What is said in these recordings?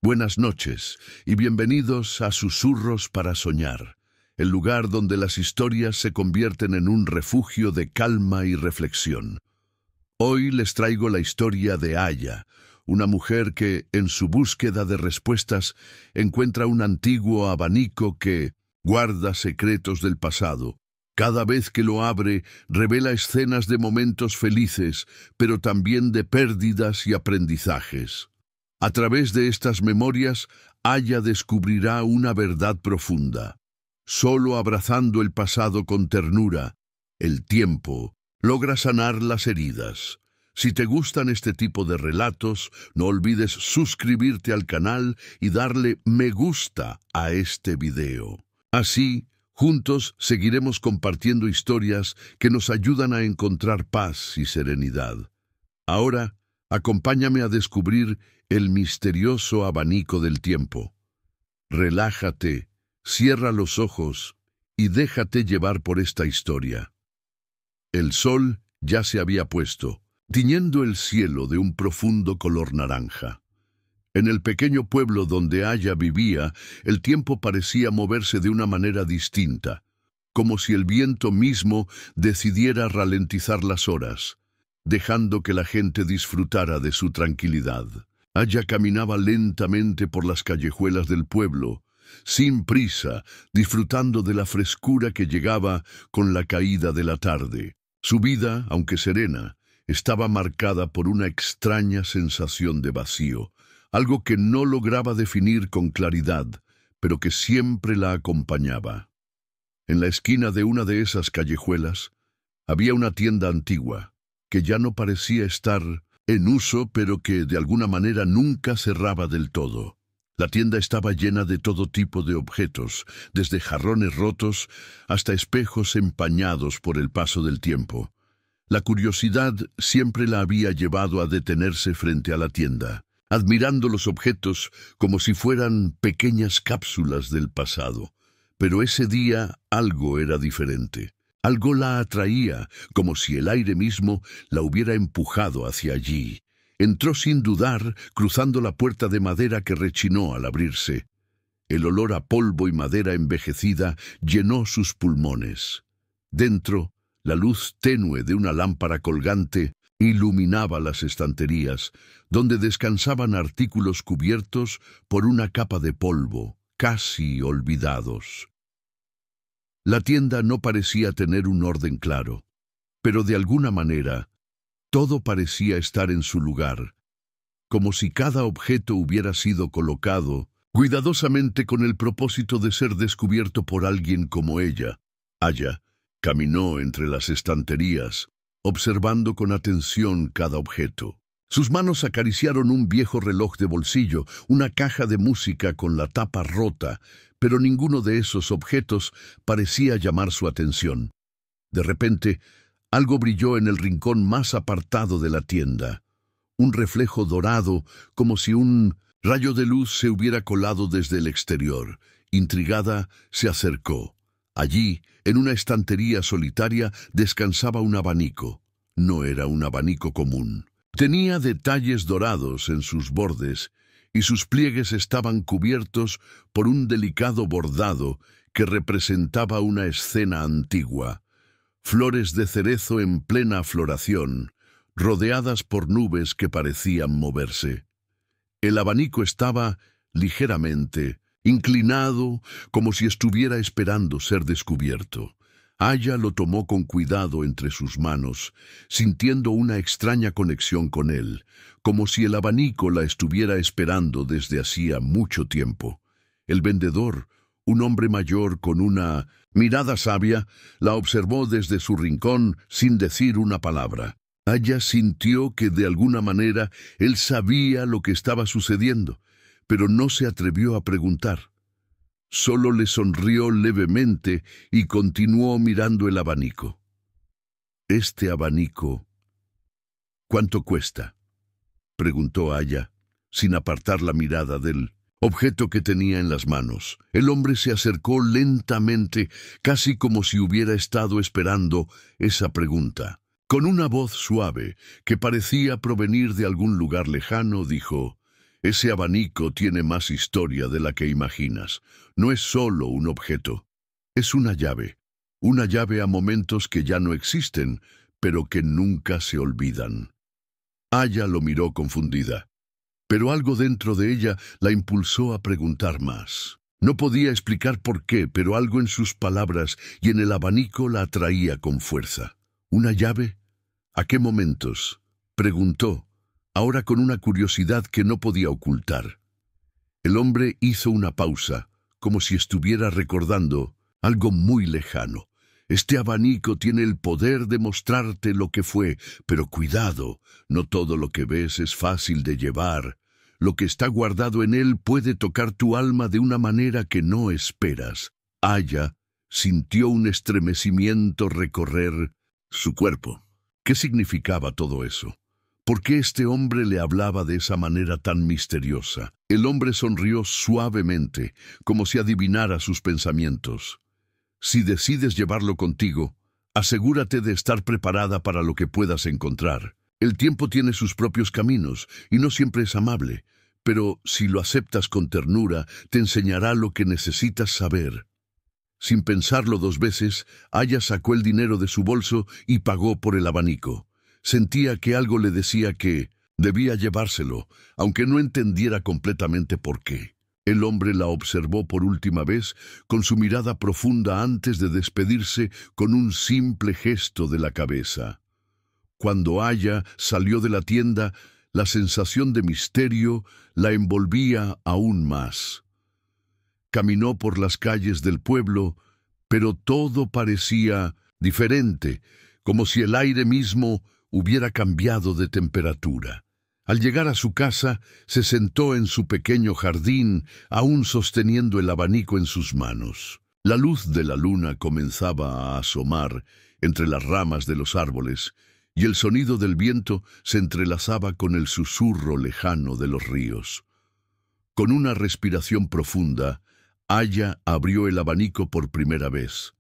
Buenas noches y bienvenidos a Susurros para Soñar, el lugar donde las historias se convierten en un refugio de calma y reflexión. Hoy les traigo la historia de Aya, una mujer que, en su búsqueda de respuestas, encuentra un antiguo abanico que guarda secretos del pasado. Cada vez que lo abre, revela escenas de momentos felices, pero también de pérdidas y aprendizajes. A través de estas memorias, Aya descubrirá una verdad profunda. Solo abrazando el pasado con ternura, el tiempo logra sanar las heridas. Si te gustan este tipo de relatos, no olvides suscribirte al canal y darle me gusta a este video. Así, juntos seguiremos compartiendo historias que nos ayudan a encontrar paz y serenidad. Ahora, acompáñame a descubrir el misterioso abanico del tiempo. Relájate, cierra los ojos y déjate llevar por esta historia. El sol ya se había puesto, tiñendo el cielo de un profundo color naranja. En el pequeño pueblo donde Aya vivía, el tiempo parecía moverse de una manera distinta, como si el viento mismo decidiera ralentizar las horas, dejando que la gente disfrutara de su tranquilidad. Aya caminaba lentamente por las callejuelas del pueblo, sin prisa, disfrutando de la frescura que llegaba con la caída de la tarde. Su vida, aunque serena, estaba marcada por una extraña sensación de vacío, algo que no lograba definir con claridad, pero que siempre la acompañaba. En la esquina de una de esas callejuelas había una tienda antigua, que ya no parecía estar en uso, pero que de alguna manera nunca cerraba del todo. La tienda estaba llena de todo tipo de objetos, desde jarrones rotos hasta espejos empañados por el paso del tiempo. La curiosidad siempre la había llevado a detenerse frente a la tienda, admirando los objetos como si fueran pequeñas cápsulas del pasado. Pero ese día algo era diferente. Algo la atraía, como si el aire mismo la hubiera empujado hacia allí. Entró sin dudar, cruzando la puerta de madera que rechinó al abrirse. El olor a polvo y madera envejecida llenó sus pulmones. Dentro, la luz tenue de una lámpara colgante iluminaba las estanterías, donde descansaban artículos cubiertos por una capa de polvo, casi olvidados. La tienda no parecía tener un orden claro, pero de alguna manera todo parecía estar en su lugar, como si cada objeto hubiera sido colocado cuidadosamente con el propósito de ser descubierto por alguien como ella. Aya caminó entre las estanterías, observando con atención cada objeto. Sus manos acariciaron un viejo reloj de bolsillo, una caja de música con la tapa rota, pero ninguno de esos objetos parecía llamar su atención. De repente, algo brilló en el rincón más apartado de la tienda. Un reflejo dorado, como si un rayo de luz se hubiera colado desde el exterior. Intrigada, se acercó. Allí, en una estantería solitaria, descansaba un abanico. No era un abanico común. Tenía detalles dorados en sus bordes, y sus pliegues estaban cubiertos por un delicado bordado que representaba una escena antigua. Flores de cerezo en plena floración, rodeadas por nubes que parecían moverse. El abanico estaba ligeramente inclinado, como si estuviera esperando ser descubierto. Aya lo tomó con cuidado entre sus manos, sintiendo una extraña conexión con él, como si el abanico la estuviera esperando desde hacía mucho tiempo. El vendedor, un hombre mayor con una mirada sabia, la observó desde su rincón sin decir una palabra. Aya sintió que de alguna manera él sabía lo que estaba sucediendo, pero no se atrevió a preguntar. Solo le sonrió levemente y continuó mirando el abanico. «Este abanico, ¿cuánto cuesta?», preguntó Aya, sin apartar la mirada del objeto que tenía en las manos. El hombre se acercó lentamente, casi como si hubiera estado esperando esa pregunta. Con una voz suave, que parecía provenir de algún lugar lejano, dijo: Ese abanico tiene más historia de la que imaginas. No es solo un objeto, es una llave a momentos que ya no existen, pero que nunca se olvidan. Aya lo miró confundida, pero algo dentro de ella la impulsó a preguntar más. No podía explicar por qué, pero algo en sus palabras y en el abanico la atraía con fuerza. ¿Una llave? ¿A qué momentos?, preguntó, ahora con una curiosidad que no podía ocultar. El hombre hizo una pausa, como si estuviera recordando algo muy lejano. Este abanico tiene el poder de mostrarte lo que fue, pero cuidado, no todo lo que ves es fácil de llevar. Lo que está guardado en él puede tocar tu alma de una manera que no esperas. Aya sintió un estremecimiento recorrer su cuerpo. ¿Qué significaba todo eso? ¿Por qué este hombre le hablaba de esa manera tan misteriosa? El hombre sonrió suavemente, como si adivinara sus pensamientos. Si decides llevarlo contigo, asegúrate de estar preparada para lo que puedas encontrar. El tiempo tiene sus propios caminos y no siempre es amable, pero si lo aceptas con ternura, te enseñará lo que necesitas saber. Sin pensarlo dos veces, Aya sacó el dinero de su bolso y pagó por el abanico. Sentía que algo le decía que debía llevárselo, aunque no entendiera completamente por qué. El hombre la observó por última vez con su mirada profunda antes de despedirse con un simple gesto de la cabeza. Cuando Aya salió de la tienda, la sensación de misterio la envolvía aún más. Caminó por las calles del pueblo, pero todo parecía diferente, como si el aire mismo hubiera cambiado de temperatura. Al llegar a su casa, se sentó en su pequeño jardín, aún sosteniendo el abanico en sus manos. La luz de la luna comenzaba a asomar entre las ramas de los árboles, y el sonido del viento se entrelazaba con el susurro lejano de los ríos. Con una respiración profunda, Aya abrió el abanico por primera vez.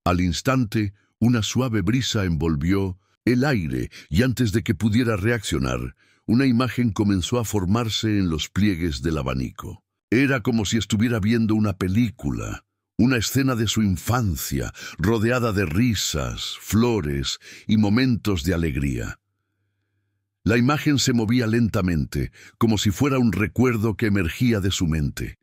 Al instante, una suave brisa envolvió el aire, y antes de que pudiera reaccionar, una imagen comenzó a formarse en los pliegues del abanico. Era como si estuviera viendo una película, una escena de su infancia, rodeada de risas, flores y momentos de alegría. La imagen se movía lentamente, como si fuera un recuerdo que emergía de su mente.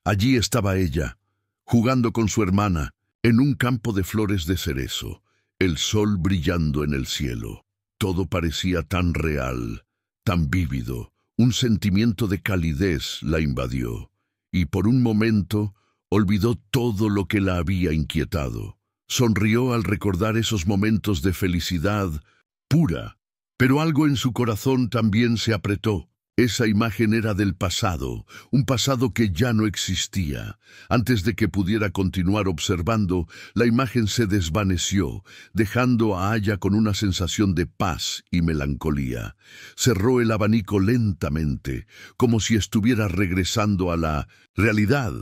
Allí estaba ella, jugando con su hermana, en un campo de flores de cerezo, el sol brillando en el cielo. Todo parecía tan real, tan vívido. Un sentimiento de calidez la invadió, y por un momento olvidó todo lo que la había inquietado. Sonrió al recordar esos momentos de felicidad pura, pero algo en su corazón también se apretó. Esa imagen era del pasado, un pasado que ya no existía. Antes de que pudiera continuar observando, la imagen se desvaneció, dejando a Aya con una sensación de paz y melancolía. Cerró el abanico lentamente, como si estuviera regresando a la realidad.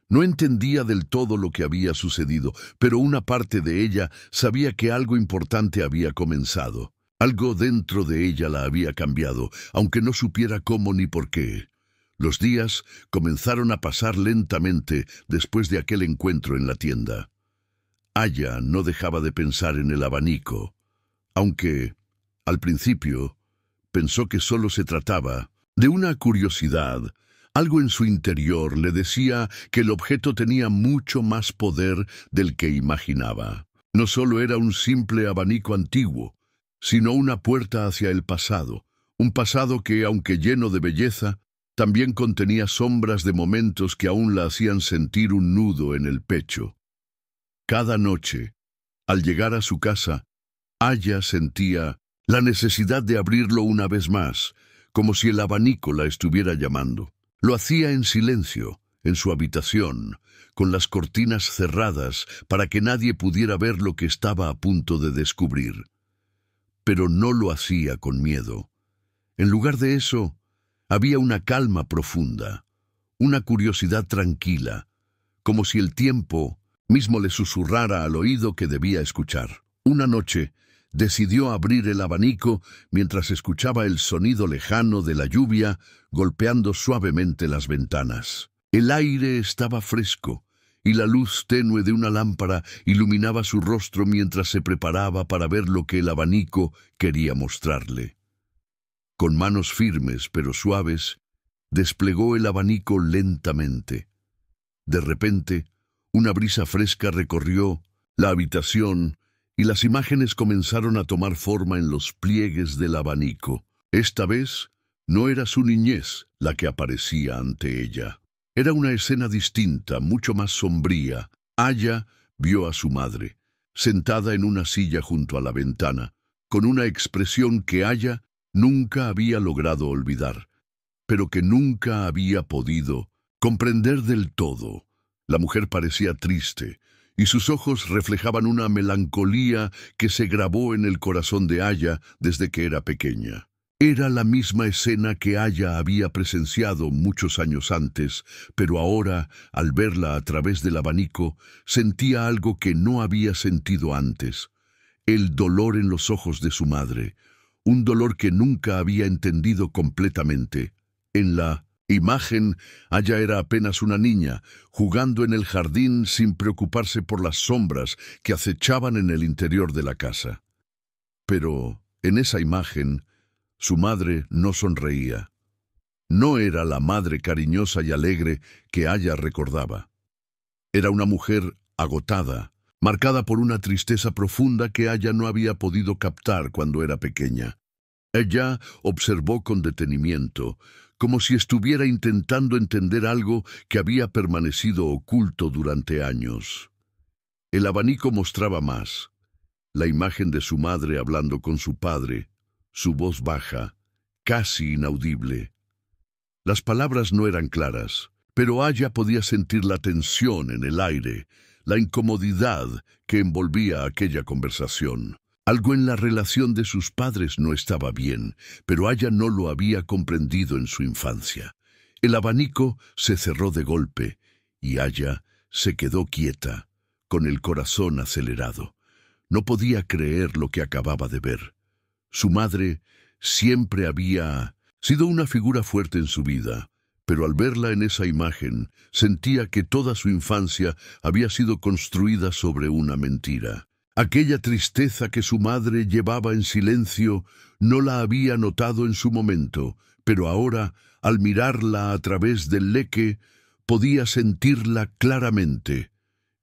No entendía del todo lo que había sucedido, pero una parte de ella sabía que algo importante había comenzado. Algo dentro de ella la había cambiado, aunque no supiera cómo ni por qué. Los días comenzaron a pasar lentamente después de aquel encuentro en la tienda. Aya no dejaba de pensar en el abanico, aunque, al principio, pensó que solo se trataba de una curiosidad. Algo en su interior le decía que el objeto tenía mucho más poder del que imaginaba. No solo era un simple abanico antiguo, sino una puerta hacia el pasado, un pasado que, aunque lleno de belleza, también contenía sombras de momentos que aún la hacían sentir un nudo en el pecho. Cada noche, al llegar a su casa, Aya sentía la necesidad de abrirlo una vez más, como si el abanico la estuviera llamando. Lo hacía en silencio, en su habitación, con las cortinas cerradas para que nadie pudiera ver lo que estaba a punto de descubrir. Pero no lo hacía con miedo. En lugar de eso, había una calma profunda, una curiosidad tranquila, como si el tiempo mismo le susurrara al oído que debía escuchar. Una noche, decidió abrir el abanico mientras escuchaba el sonido lejano de la lluvia golpeando suavemente las ventanas. El aire estaba fresco y la luz tenue de una lámpara iluminaba su rostro mientras se preparaba para ver lo que el abanico quería mostrarle. Con manos firmes pero suaves, desplegó el abanico lentamente. De repente, una brisa fresca recorrió la habitación y las imágenes comenzaron a tomar forma en los pliegues del abanico. Esta vez, no era su niñez la que aparecía ante ella. Era una escena distinta, mucho más sombría. Aya vio a su madre, sentada en una silla junto a la ventana, con una expresión que Aya nunca había logrado olvidar, pero que nunca había podido comprender del todo. La mujer parecía triste, y sus ojos reflejaban una melancolía que se grabó en el corazón de Aya desde que era pequeña. Era la misma escena que Aya había presenciado muchos años antes, pero ahora, al verla a través del abanico, sentía algo que no había sentido antes: el dolor en los ojos de su madre, un dolor que nunca había entendido completamente. En la imagen, Aya era apenas una niña, jugando en el jardín sin preocuparse por las sombras que acechaban en el interior de la casa. Pero, en esa imagen, su madre no sonreía. No era la madre cariñosa y alegre que Aya recordaba. Era una mujer agotada, marcada por una tristeza profunda que Aya no había podido captar cuando era pequeña. Ella observó con detenimiento, como si estuviera intentando entender algo que había permanecido oculto durante años. El abanico mostraba más: la imagen de su madre hablando con su padre, su voz baja, casi inaudible. Las palabras no eran claras, pero Aya podía sentir la tensión en el aire, la incomodidad que envolvía aquella conversación. Algo en la relación de sus padres no estaba bien, pero Aya no lo había comprendido en su infancia. El abanico se cerró de golpe, y Aya se quedó quieta, con el corazón acelerado. No podía creer lo que acababa de ver. Su madre siempre había sido una figura fuerte en su vida, pero al verla en esa imagen, sentía que toda su infancia había sido construida sobre una mentira. Aquella tristeza que su madre llevaba en silencio no la había notado en su momento, pero ahora, al mirarla a través del leque, podía sentirla claramente.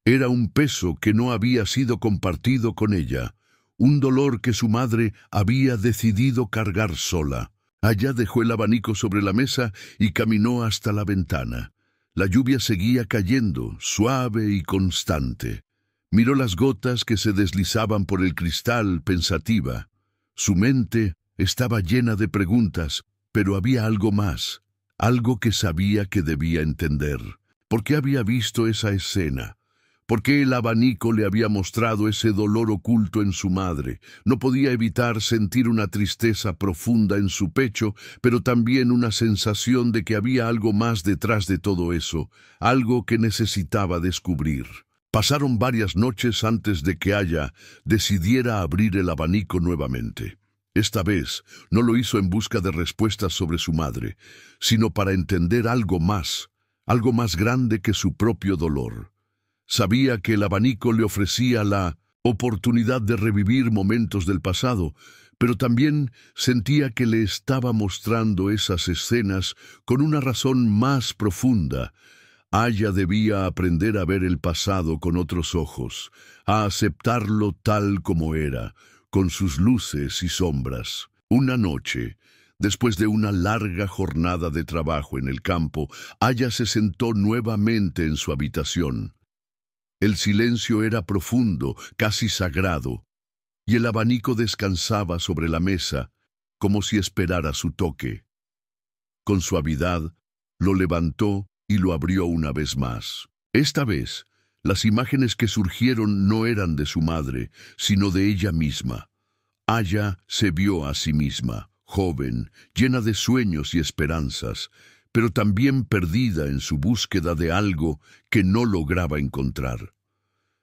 Era un peso que no había sido compartido con ella, un dolor que su madre había decidido cargar sola. Aya dejó el abanico sobre la mesa y caminó hasta la ventana. La lluvia seguía cayendo, suave y constante. Miró las gotas que se deslizaban por el cristal, pensativa. Su mente estaba llena de preguntas, pero había algo más, algo que sabía que debía entender. ¿Por qué había visto esa escena? ¿Por qué el abanico le había mostrado ese dolor oculto en su madre? No podía evitar sentir una tristeza profunda en su pecho, pero también una sensación de que había algo más detrás de todo eso, algo que necesitaba descubrir. Pasaron varias noches antes de que Aya decidiera abrir el abanico nuevamente. Esta vez no lo hizo en busca de respuestas sobre su madre, sino para entender algo más grande que su propio dolor. Sabía que el abanico le ofrecía la oportunidad de revivir momentos del pasado, pero también sentía que le estaba mostrando esas escenas con una razón más profunda. Aya debía aprender a ver el pasado con otros ojos, a aceptarlo tal como era, con sus luces y sombras. Una noche, después de una larga jornada de trabajo en el campo, Aya se sentó nuevamente en su habitación. El silencio era profundo, casi sagrado, y el abanico descansaba sobre la mesa, como si esperara su toque. Con suavidad, lo levantó y lo abrió una vez más. Esta vez, las imágenes que surgieron no eran de su madre, sino de ella misma. Aya se vio a sí misma, joven, llena de sueños y esperanzas, pero también perdida en su búsqueda de algo que no lograba encontrar.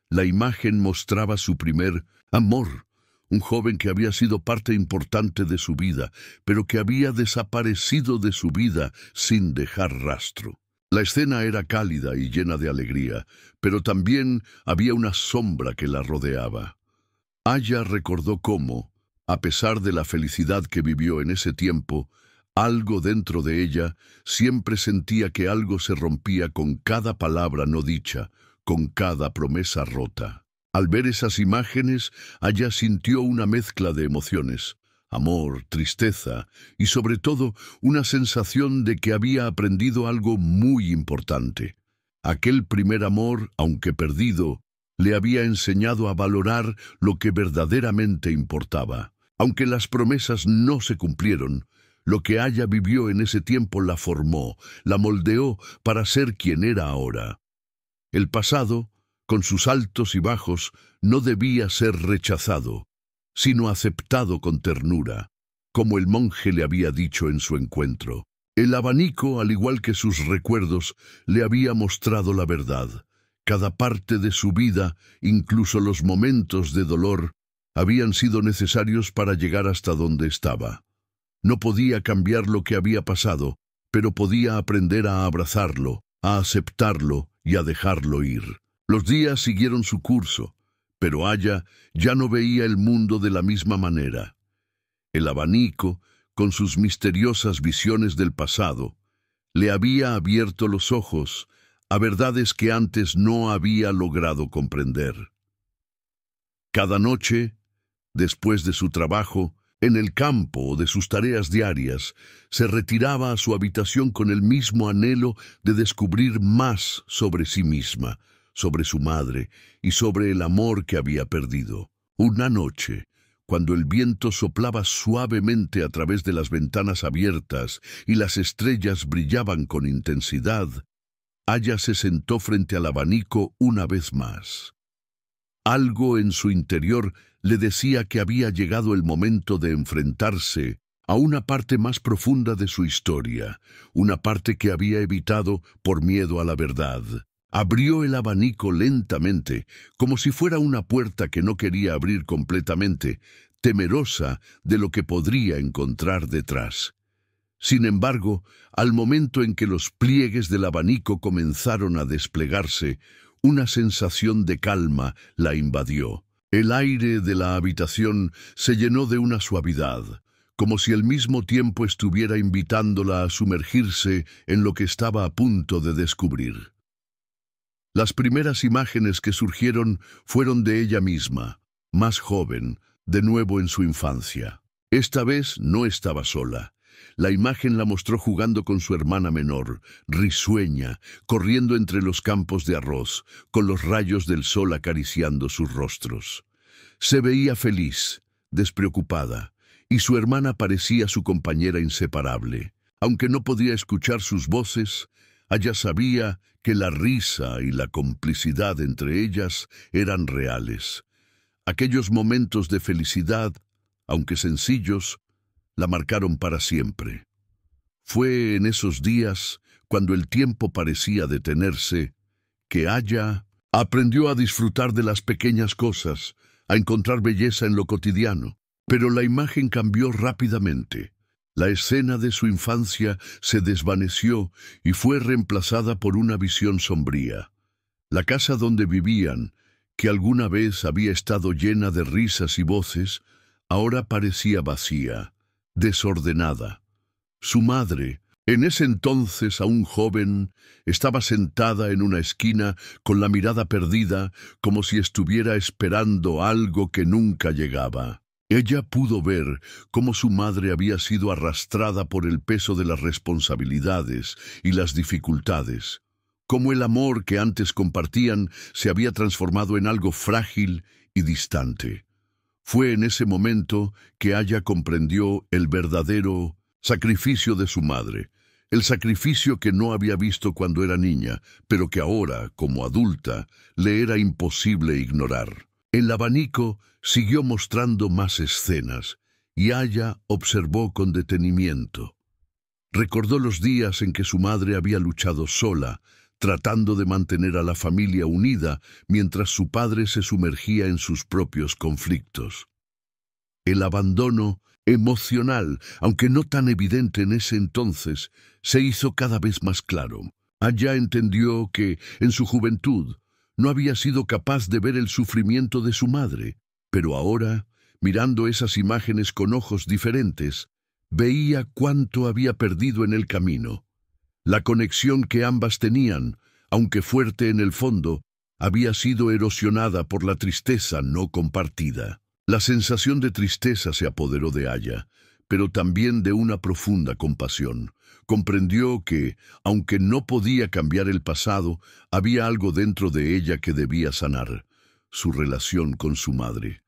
La imagen mostraba su primer amor, un joven que había sido parte importante de su vida, pero que había desaparecido de su vida sin dejar rastro. La escena era cálida y llena de alegría, pero también había una sombra que la rodeaba. Aya recordó cómo, a pesar de la felicidad que vivió en ese tiempo, algo dentro de ella siempre sentía que algo se rompía con cada palabra no dicha, con cada promesa rota. Al ver esas imágenes, Aya sintió una mezcla de emociones, amor, tristeza y sobre todo una sensación de que había aprendido algo muy importante. Aquel primer amor, aunque perdido, le había enseñado a valorar lo que verdaderamente importaba. Aunque las promesas no se cumplieron, lo que Aya vivió en ese tiempo la formó, la moldeó para ser quien era ahora. El pasado, con sus altos y bajos, no debía ser rechazado, sino aceptado con ternura, como el monje le había dicho en su encuentro. El abanico, al igual que sus recuerdos, le había mostrado la verdad. Cada parte de su vida, incluso los momentos de dolor, habían sido necesarios para llegar hasta donde estaba. No podía cambiar lo que había pasado, pero podía aprender a abrazarlo, a aceptarlo y a dejarlo ir. Los días siguieron su curso, pero Aya ya no veía el mundo de la misma manera. El abanico, con sus misteriosas visiones del pasado, le había abierto los ojos a verdades que antes no había logrado comprender. Cada noche, después de su trabajo, en el campo o de sus tareas diarias, se retiraba a su habitación con el mismo anhelo de descubrir más sobre sí misma, sobre su madre y sobre el amor que había perdido. Una noche, cuando el viento soplaba suavemente a través de las ventanas abiertas y las estrellas brillaban con intensidad, Aya se sentó frente al abanico una vez más. Algo en su interior le decía que había llegado el momento de enfrentarse a una parte más profunda de su historia, una parte que había evitado por miedo a la verdad. Abrió el abanico lentamente, como si fuera una puerta que no quería abrir completamente, temerosa de lo que podría encontrar detrás. Sin embargo, al momento en que los pliegues del abanico comenzaron a desplegarse, una sensación de calma la invadió. El aire de la habitación se llenó de una suavidad, como si al mismo tiempo estuviera invitándola a sumergirse en lo que estaba a punto de descubrir. Las primeras imágenes que surgieron fueron de ella misma, más joven, de nuevo en su infancia. Esta vez no estaba sola. La imagen la mostró jugando con su hermana menor, risueña, corriendo entre los campos de arroz, con los rayos del sol acariciando sus rostros. Se veía feliz, despreocupada, y su hermana parecía su compañera inseparable. Aunque no podía escuchar sus voces, Aya sabía que la risa y la complicidad entre ellas eran reales. Aquellos momentos de felicidad, aunque sencillos, la marcaron para siempre. Fue en esos días, cuando el tiempo parecía detenerse, que Aya aprendió a disfrutar de las pequeñas cosas, a encontrar belleza en lo cotidiano. Pero la imagen cambió rápidamente. La escena de su infancia se desvaneció y fue reemplazada por una visión sombría. La casa donde vivían, que alguna vez había estado llena de risas y voces, ahora parecía vacía, desordenada. Su madre, en ese entonces aún joven, estaba sentada en una esquina con la mirada perdida, como si estuviera esperando algo que nunca llegaba. Ella pudo ver cómo su madre había sido arrastrada por el peso de las responsabilidades y las dificultades, cómo el amor que antes compartían se había transformado en algo frágil y distante. Fue en ese momento que Aya comprendió el verdadero sacrificio de su madre, el sacrificio que no había visto cuando era niña, pero que ahora, como adulta, le era imposible ignorar. El abanico siguió mostrando más escenas, y Aya observó con detenimiento. Recordó los días en que su madre había luchado sola, tratando de mantener a la familia unida mientras su padre se sumergía en sus propios conflictos. El abandono emocional, aunque no tan evidente en ese entonces, se hizo cada vez más claro. Aya entendió que, en su juventud, no había sido capaz de ver el sufrimiento de su madre, pero ahora, mirando esas imágenes con ojos diferentes, veía cuánto había perdido en el camino. La conexión que ambas tenían, aunque fuerte en el fondo, había sido erosionada por la tristeza no compartida. La sensación de tristeza se apoderó de Aya, pero también de una profunda compasión. Comprendió que, aunque no podía cambiar el pasado, había algo dentro de ella que debía sanar: su relación con su madre.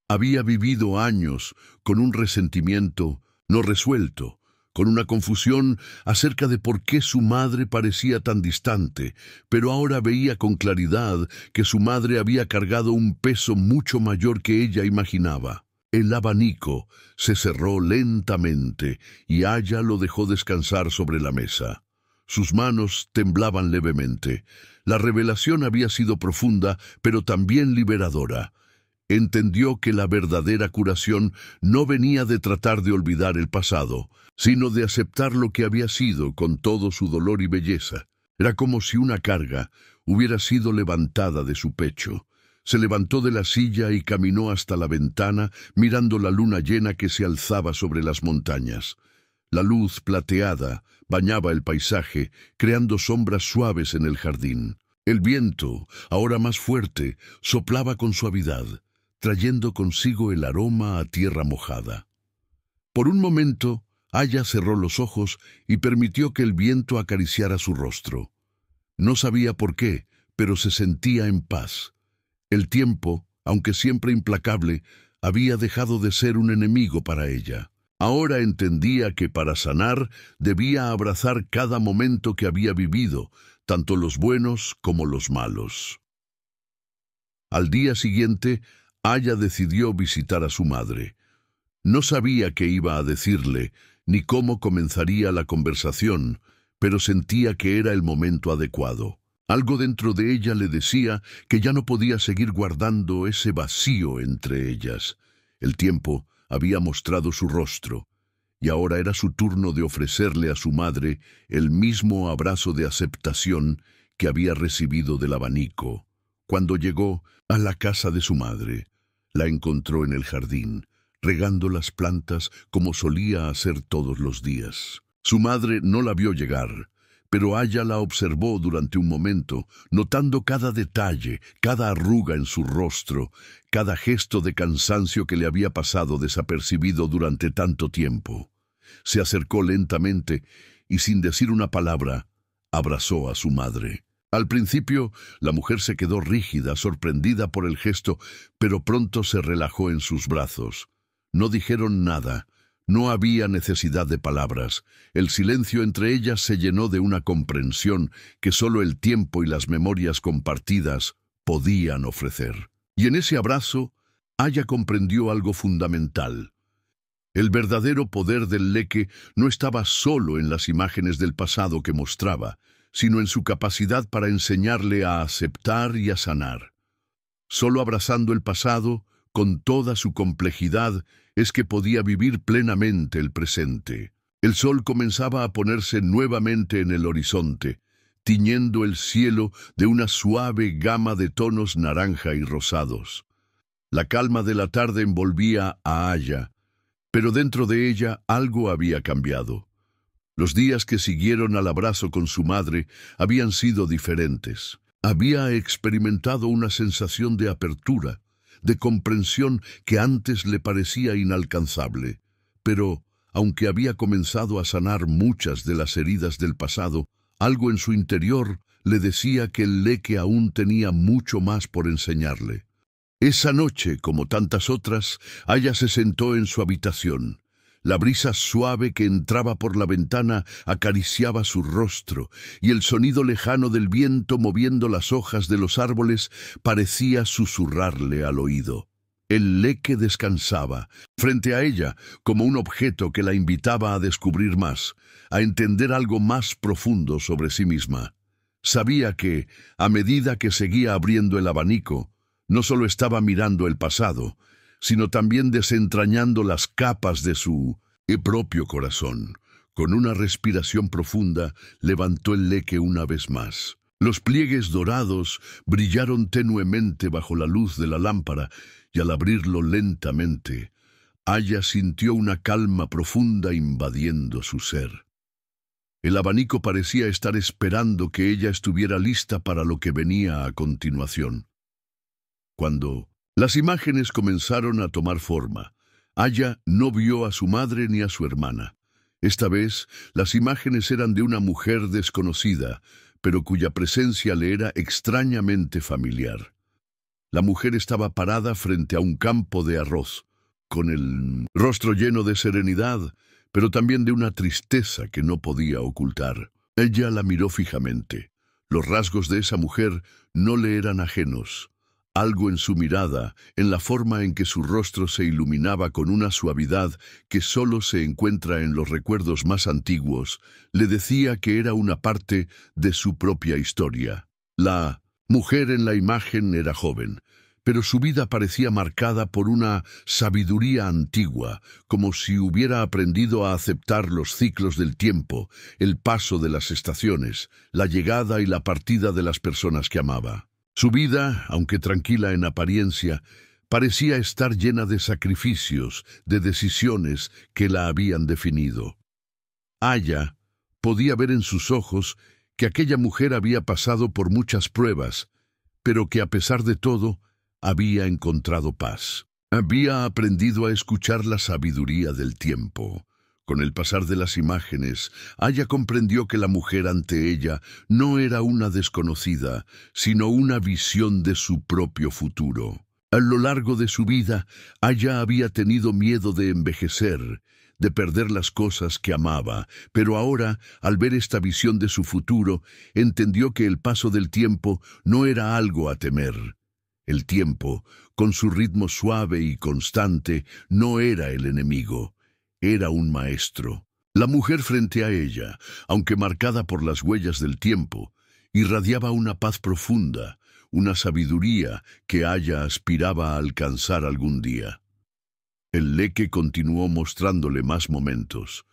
Había vivido años con un resentimiento no resuelto, con una confusión acerca de por qué su madre parecía tan distante, pero ahora veía con claridad que su madre había cargado un peso mucho mayor que ella imaginaba. El abanico se cerró lentamente y Aya lo dejó descansar sobre la mesa. Sus manos temblaban levemente. La revelación había sido profunda, pero también liberadora. Entendió que la verdadera curación no venía de tratar de olvidar el pasado, sino de aceptar lo que había sido con todo su dolor y belleza. Era como si una carga hubiera sido levantada de su pecho. Se levantó de la silla y caminó hasta la ventana, mirando la luna llena que se alzaba sobre las montañas. La luz plateada bañaba el paisaje, creando sombras suaves en el jardín. El viento, ahora más fuerte, soplaba con suavidad, trayendo consigo el aroma a tierra mojada. Por un momento, Aya cerró los ojos y permitió que el viento acariciara su rostro. No sabía por qué, pero se sentía en paz. El tiempo, aunque siempre implacable, había dejado de ser un enemigo para ella. Ahora entendía que para sanar debía abrazar cada momento que había vivido, tanto los buenos como los malos. Al día siguiente, Aya decidió visitar a su madre. No sabía qué iba a decirle, ni cómo comenzaría la conversación, pero sentía que era el momento adecuado. Algo dentro de ella le decía que ya no podía seguir guardando ese vacío entre ellas. El tiempo había mostrado su rostro, y ahora era su turno de ofrecerle a su madre el mismo abrazo de aceptación que había recibido del abanico. Cuando llegó a la casa de su madre, la encontró en el jardín, regando las plantas como solía hacer todos los días. Su madre no la vio llegar, pero Aya la observó durante un momento, notando cada detalle, cada arruga en su rostro, cada gesto de cansancio que le había pasado desapercibido durante tanto tiempo. Se acercó lentamente y, sin decir una palabra, abrazó a su madre. Al principio, la mujer se quedó rígida, sorprendida por el gesto, pero pronto se relajó en sus brazos. No dijeron nada. No había necesidad de palabras. El silencio entre ellas se llenó de una comprensión que solo el tiempo y las memorias compartidas podían ofrecer. Y en ese abrazo, Aya comprendió algo fundamental. El verdadero poder del leque no estaba solo en las imágenes del pasado que mostraba, sino en su capacidad para enseñarle a aceptar y a sanar. Solo abrazando el pasado, con toda su complejidad, es que podía vivir plenamente el presente. El sol comenzaba a ponerse nuevamente en el horizonte, tiñendo el cielo de una suave gama de tonos naranja y rosados. La calma de la tarde envolvía a Aya, pero dentro de ella algo había cambiado. Los días que siguieron al abrazo con su madre habían sido diferentes. Había experimentado una sensación de apertura, de comprensión que antes le parecía inalcanzable. Pero, aunque había comenzado a sanar muchas de las heridas del pasado, algo en su interior le decía que el leque aún tenía mucho más por enseñarle. Esa noche, como tantas otras, Aya se sentó en su habitación. La brisa suave que entraba por la ventana acariciaba su rostro, y el sonido lejano del viento moviendo las hojas de los árboles parecía susurrarle al oído. El leque descansaba frente a ella como un objeto que la invitaba a descubrir más, a entender algo más profundo sobre sí misma. Sabía que, a medida que seguía abriendo el abanico, no solo estaba mirando el pasado, sino también desentrañando las capas de su propio corazón. Con una respiración profunda, levantó el leque una vez más. Los pliegues dorados brillaron tenuemente bajo la luz de la lámpara, y al abrirlo lentamente, Aya sintió una calma profunda invadiendo su ser. El abanico parecía estar esperando que ella estuviera lista para lo que venía a continuación. Cuando las imágenes comenzaron a tomar forma, Aya no vio a su madre ni a su hermana. Esta vez, las imágenes eran de una mujer desconocida, pero cuya presencia le era extrañamente familiar. La mujer estaba parada frente a un campo de arroz, con el rostro lleno de serenidad, pero también de una tristeza que no podía ocultar. Ella la miró fijamente. Los rasgos de esa mujer no le eran ajenos. Algo en su mirada, en la forma en que su rostro se iluminaba con una suavidad que solo se encuentra en los recuerdos más antiguos, le decía que era una parte de su propia historia. La mujer en la imagen era joven, pero su vida parecía marcada por una sabiduría antigua, como si hubiera aprendido a aceptar los ciclos del tiempo, el paso de las estaciones, la llegada y la partida de las personas que amaba. Su vida, aunque tranquila en apariencia, parecía estar llena de sacrificios, de decisiones que la habían definido. Aya podía ver en sus ojos que aquella mujer había pasado por muchas pruebas, pero que a pesar de todo, había encontrado paz. Había aprendido a escuchar la sabiduría del tiempo. Con el pasar de las imágenes, Aya comprendió que la mujer ante ella no era una desconocida, sino una visión de su propio futuro. A lo largo de su vida, Aya había tenido miedo de envejecer, de perder las cosas que amaba, pero ahora, al ver esta visión de su futuro, entendió que el paso del tiempo no era algo a temer. El tiempo, con su ritmo suave y constante, no era el enemigo. Era un maestro. La mujer frente a ella, aunque marcada por las huellas del tiempo, irradiaba una paz profunda, una sabiduría que Aya aspiraba a alcanzar algún día. El leque continuó mostrándole más momentos.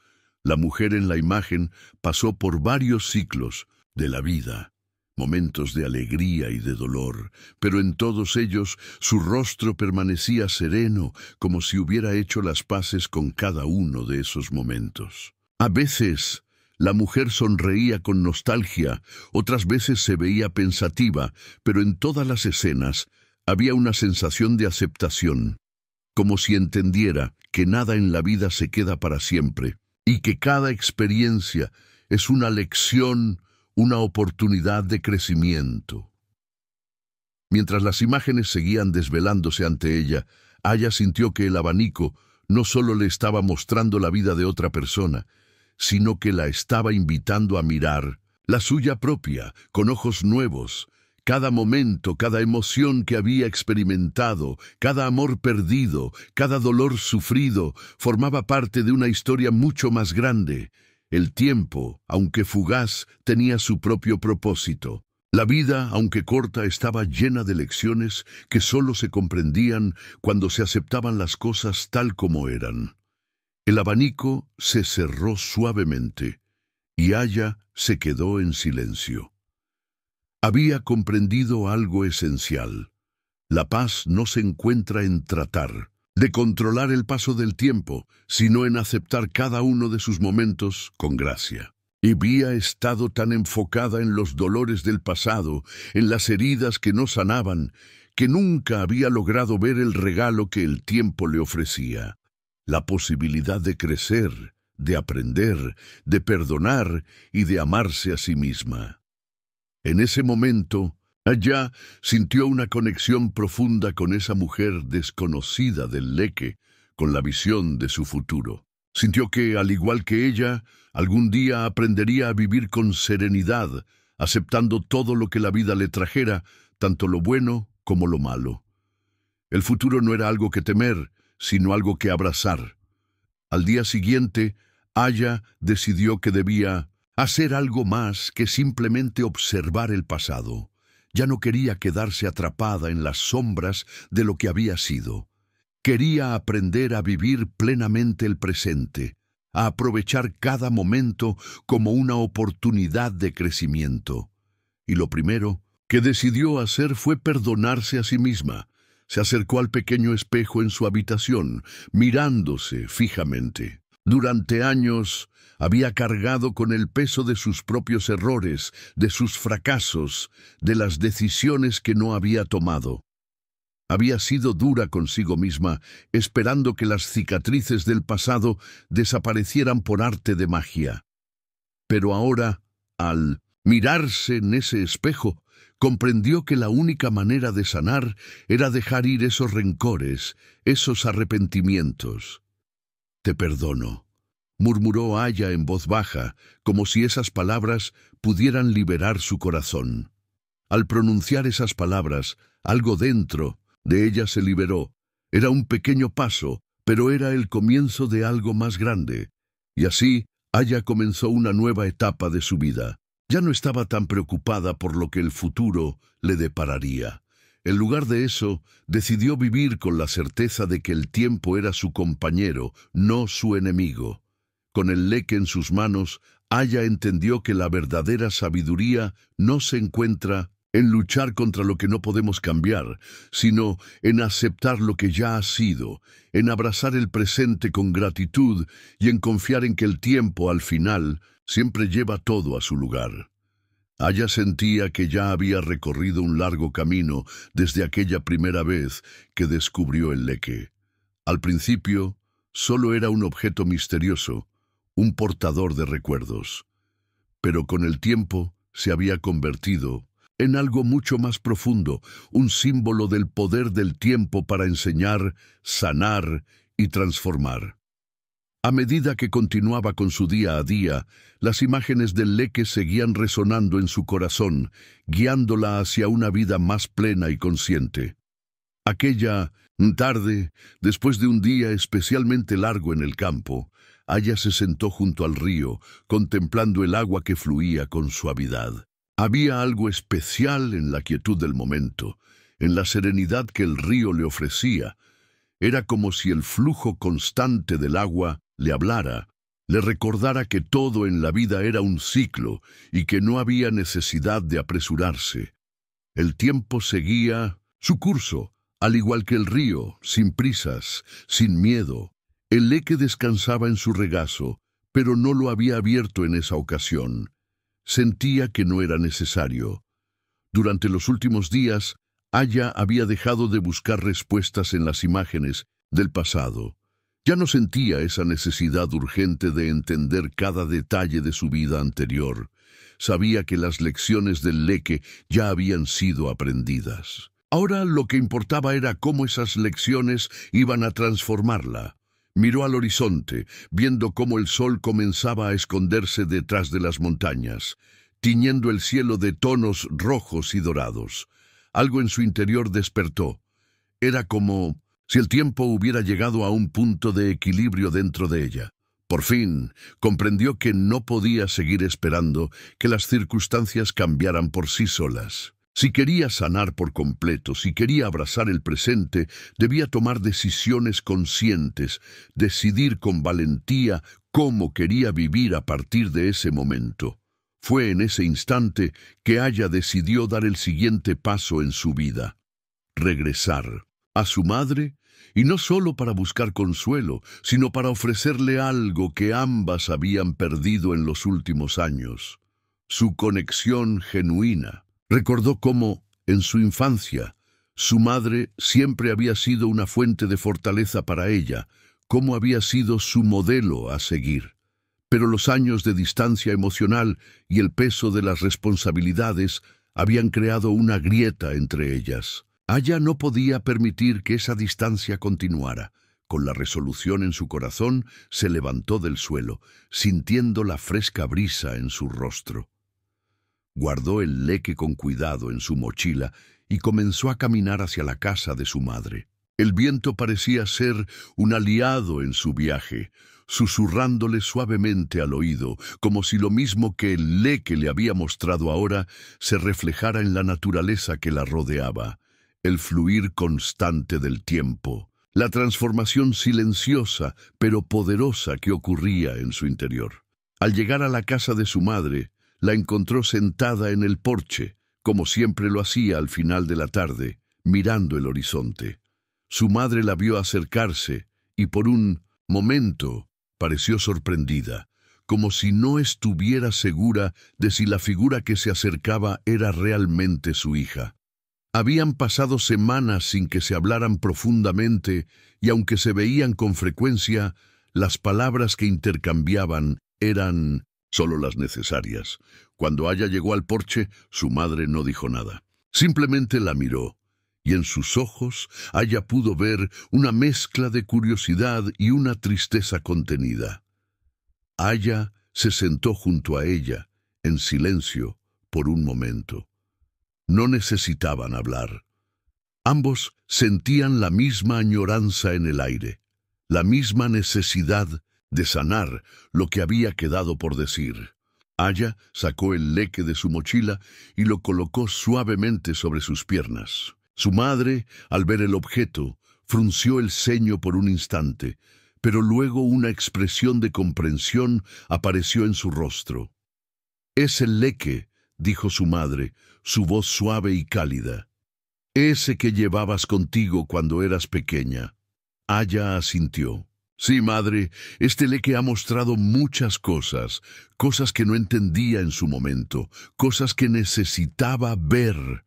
La mujer en la imagen pasó por varios ciclos de la vida, momentos de alegría y de dolor, pero en todos ellos su rostro permanecía sereno, como si hubiera hecho las paces con cada uno de esos momentos. A veces, la mujer sonreía con nostalgia, otras veces se veía pensativa, pero en todas las escenas había una sensación de aceptación, como si entendiera que nada en la vida se queda para siempre, y que cada experiencia es una lección, una oportunidad de crecimiento. Mientras las imágenes seguían desvelándose ante ella, Aya sintió que el abanico no solo le estaba mostrando la vida de otra persona, sino que la estaba invitando a mirar la suya propia, con ojos nuevos. Cada momento, cada emoción que había experimentado, cada amor perdido, cada dolor sufrido, formaba parte de una historia mucho más grande. El tiempo, aunque fugaz, tenía su propio propósito. La vida, aunque corta, estaba llena de lecciones que solo se comprendían cuando se aceptaban las cosas tal como eran. El abanico se cerró suavemente y Aya se quedó en silencio. Había comprendido algo esencial. La paz no se encuentra en tratar de controlar el paso del tiempo, sino en aceptar cada uno de sus momentos con gracia. Y había estado tan enfocada en los dolores del pasado, en las heridas que no sanaban, que nunca había logrado ver el regalo que el tiempo le ofrecía. La posibilidad de crecer, de aprender, de perdonar y de amarse a sí misma. En ese momento, Aya sintió una conexión profunda con esa mujer desconocida del leque, con la visión de su futuro. Sintió que, al igual que ella, algún día aprendería a vivir con serenidad, aceptando todo lo que la vida le trajera, tanto lo bueno como lo malo. El futuro no era algo que temer, sino algo que abrazar. Al día siguiente, Aya decidió que debía hacer algo más que simplemente observar el pasado. Ya no quería quedarse atrapada en las sombras de lo que había sido. Quería aprender a vivir plenamente el presente, a aprovechar cada momento como una oportunidad de crecimiento. Y lo primero que decidió hacer fue perdonarse a sí misma. Se acercó al pequeño espejo en su habitación, mirándose fijamente. Durante años había cargado con el peso de sus propios errores, de sus fracasos, de las decisiones que no había tomado. Había sido dura consigo misma, esperando que las cicatrices del pasado desaparecieran por arte de magia. Pero ahora, al mirarse en ese espejo, comprendió que la única manera de sanar era dejar ir esos rencores, esos arrepentimientos. «Te perdono», murmuró Aya en voz baja, como si esas palabras pudieran liberar su corazón. Al pronunciar esas palabras, algo dentro de ella se liberó. Era un pequeño paso, pero era el comienzo de algo más grande. Y así, Aya comenzó una nueva etapa de su vida. Ya no estaba tan preocupada por lo que el futuro le depararía. En lugar de eso, decidió vivir con la certeza de que el tiempo era su compañero, no su enemigo. Con el leque en sus manos, Aya entendió que la verdadera sabiduría no se encuentra en luchar contra lo que no podemos cambiar, sino en aceptar lo que ya ha sido, en abrazar el presente con gratitud y en confiar en que el tiempo, al final, siempre lleva todo a su lugar. Aya sentía que ya había recorrido un largo camino desde aquella primera vez que descubrió el leque. Al principio, solo era un objeto misterioso, un portador de recuerdos. Pero con el tiempo se había convertido en algo mucho más profundo, un símbolo del poder del tiempo para enseñar, sanar y transformar. A medida que continuaba con su día a día, las imágenes del leque seguían resonando en su corazón, guiándola hacia una vida más plena y consciente. Aquella tarde, después de un día especialmente largo en el campo, Aya se sentó junto al río, contemplando el agua que fluía con suavidad. Había algo especial en la quietud del momento, en la serenidad que el río le ofrecía. Era como si el flujo constante del agua le hablara, le recordara que todo en la vida era un ciclo y que no había necesidad de apresurarse. El tiempo seguía su curso, al igual que el río, sin prisas, sin miedo. El leque descansaba en su regazo, pero no lo había abierto en esa ocasión. Sentía que no era necesario. Durante los últimos días, Aya había dejado de buscar respuestas en las imágenes del pasado. Ya no sentía esa necesidad urgente de entender cada detalle de su vida anterior. Sabía que las lecciones del leque ya habían sido aprendidas. Ahora lo que importaba era cómo esas lecciones iban a transformarla. Miró al horizonte, viendo cómo el sol comenzaba a esconderse detrás de las montañas, tiñendo el cielo de tonos rojos y dorados. Algo en su interior despertó. Era como si el tiempo hubiera llegado a un punto de equilibrio dentro de ella. Por fin, comprendió que no podía seguir esperando que las circunstancias cambiaran por sí solas. Si quería sanar por completo, si quería abrazar el presente, debía tomar decisiones conscientes, decidir con valentía cómo quería vivir a partir de ese momento. Fue en ese instante que Aya decidió dar el siguiente paso en su vida: regresar a su madre, y no solo para buscar consuelo, sino para ofrecerle algo que ambas habían perdido en los últimos años: su conexión genuina. Recordó cómo, en su infancia, su madre siempre había sido una fuente de fortaleza para ella, cómo había sido su modelo a seguir. Pero los años de distancia emocional y el peso de las responsabilidades habían creado una grieta entre ellas. Aya no podía permitir que esa distancia continuara. Con la resolución en su corazón, se levantó del suelo, sintiendo la fresca brisa en su rostro. Guardó el leque con cuidado en su mochila y comenzó a caminar hacia la casa de su madre. El viento parecía ser un aliado en su viaje, susurrándole suavemente al oído, como si lo mismo que el leque le había mostrado ahora se reflejara en la naturaleza que la rodeaba, el fluir constante del tiempo, la transformación silenciosa pero poderosa que ocurría en su interior. Al llegar a la casa de su madre, la encontró sentada en el porche, como siempre lo hacía al final de la tarde, mirando el horizonte. Su madre la vio acercarse y por un momento pareció sorprendida, como si no estuviera segura de si la figura que se acercaba era realmente su hija. Habían pasado semanas sin que se hablaran profundamente y aunque se veían con frecuencia, las palabras que intercambiaban eran solo las necesarias. Cuando Aya llegó al porche, su madre no dijo nada. Simplemente la miró, y en sus ojos Aya pudo ver una mezcla de curiosidad y una tristeza contenida. Aya se sentó junto a ella, en silencio, por un momento. No necesitaban hablar. Ambos sentían la misma añoranza en el aire, la misma necesidad de sanar lo que había quedado por decir. Aya sacó el leque de su mochila y lo colocó suavemente sobre sus piernas. Su madre, al ver el objeto, frunció el ceño por un instante, pero luego una expresión de comprensión apareció en su rostro. «Es el leque», dijo su madre, su voz suave y cálida. «Ese que llevabas contigo cuando eras pequeña». Aya asintió. «Sí, madre, este leque ha mostrado muchas cosas, cosas que no entendía en su momento, cosas que necesitaba ver».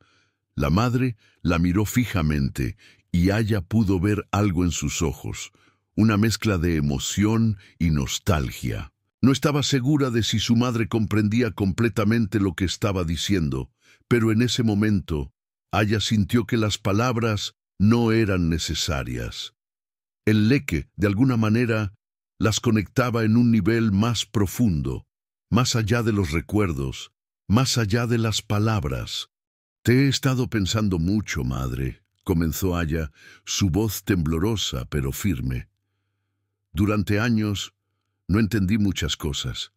La madre la miró fijamente y Aya pudo ver algo en sus ojos, una mezcla de emoción y nostalgia. No estaba segura de si su madre comprendía completamente lo que estaba diciendo, pero en ese momento Aya sintió que las palabras no eran necesarias. El leque, de alguna manera, las conectaba en un nivel más profundo, más allá de los recuerdos, más allá de las palabras. «Te he estado pensando mucho, madre», comenzó Aya, su voz temblorosa pero firme. «Durante años no entendí muchas cosas,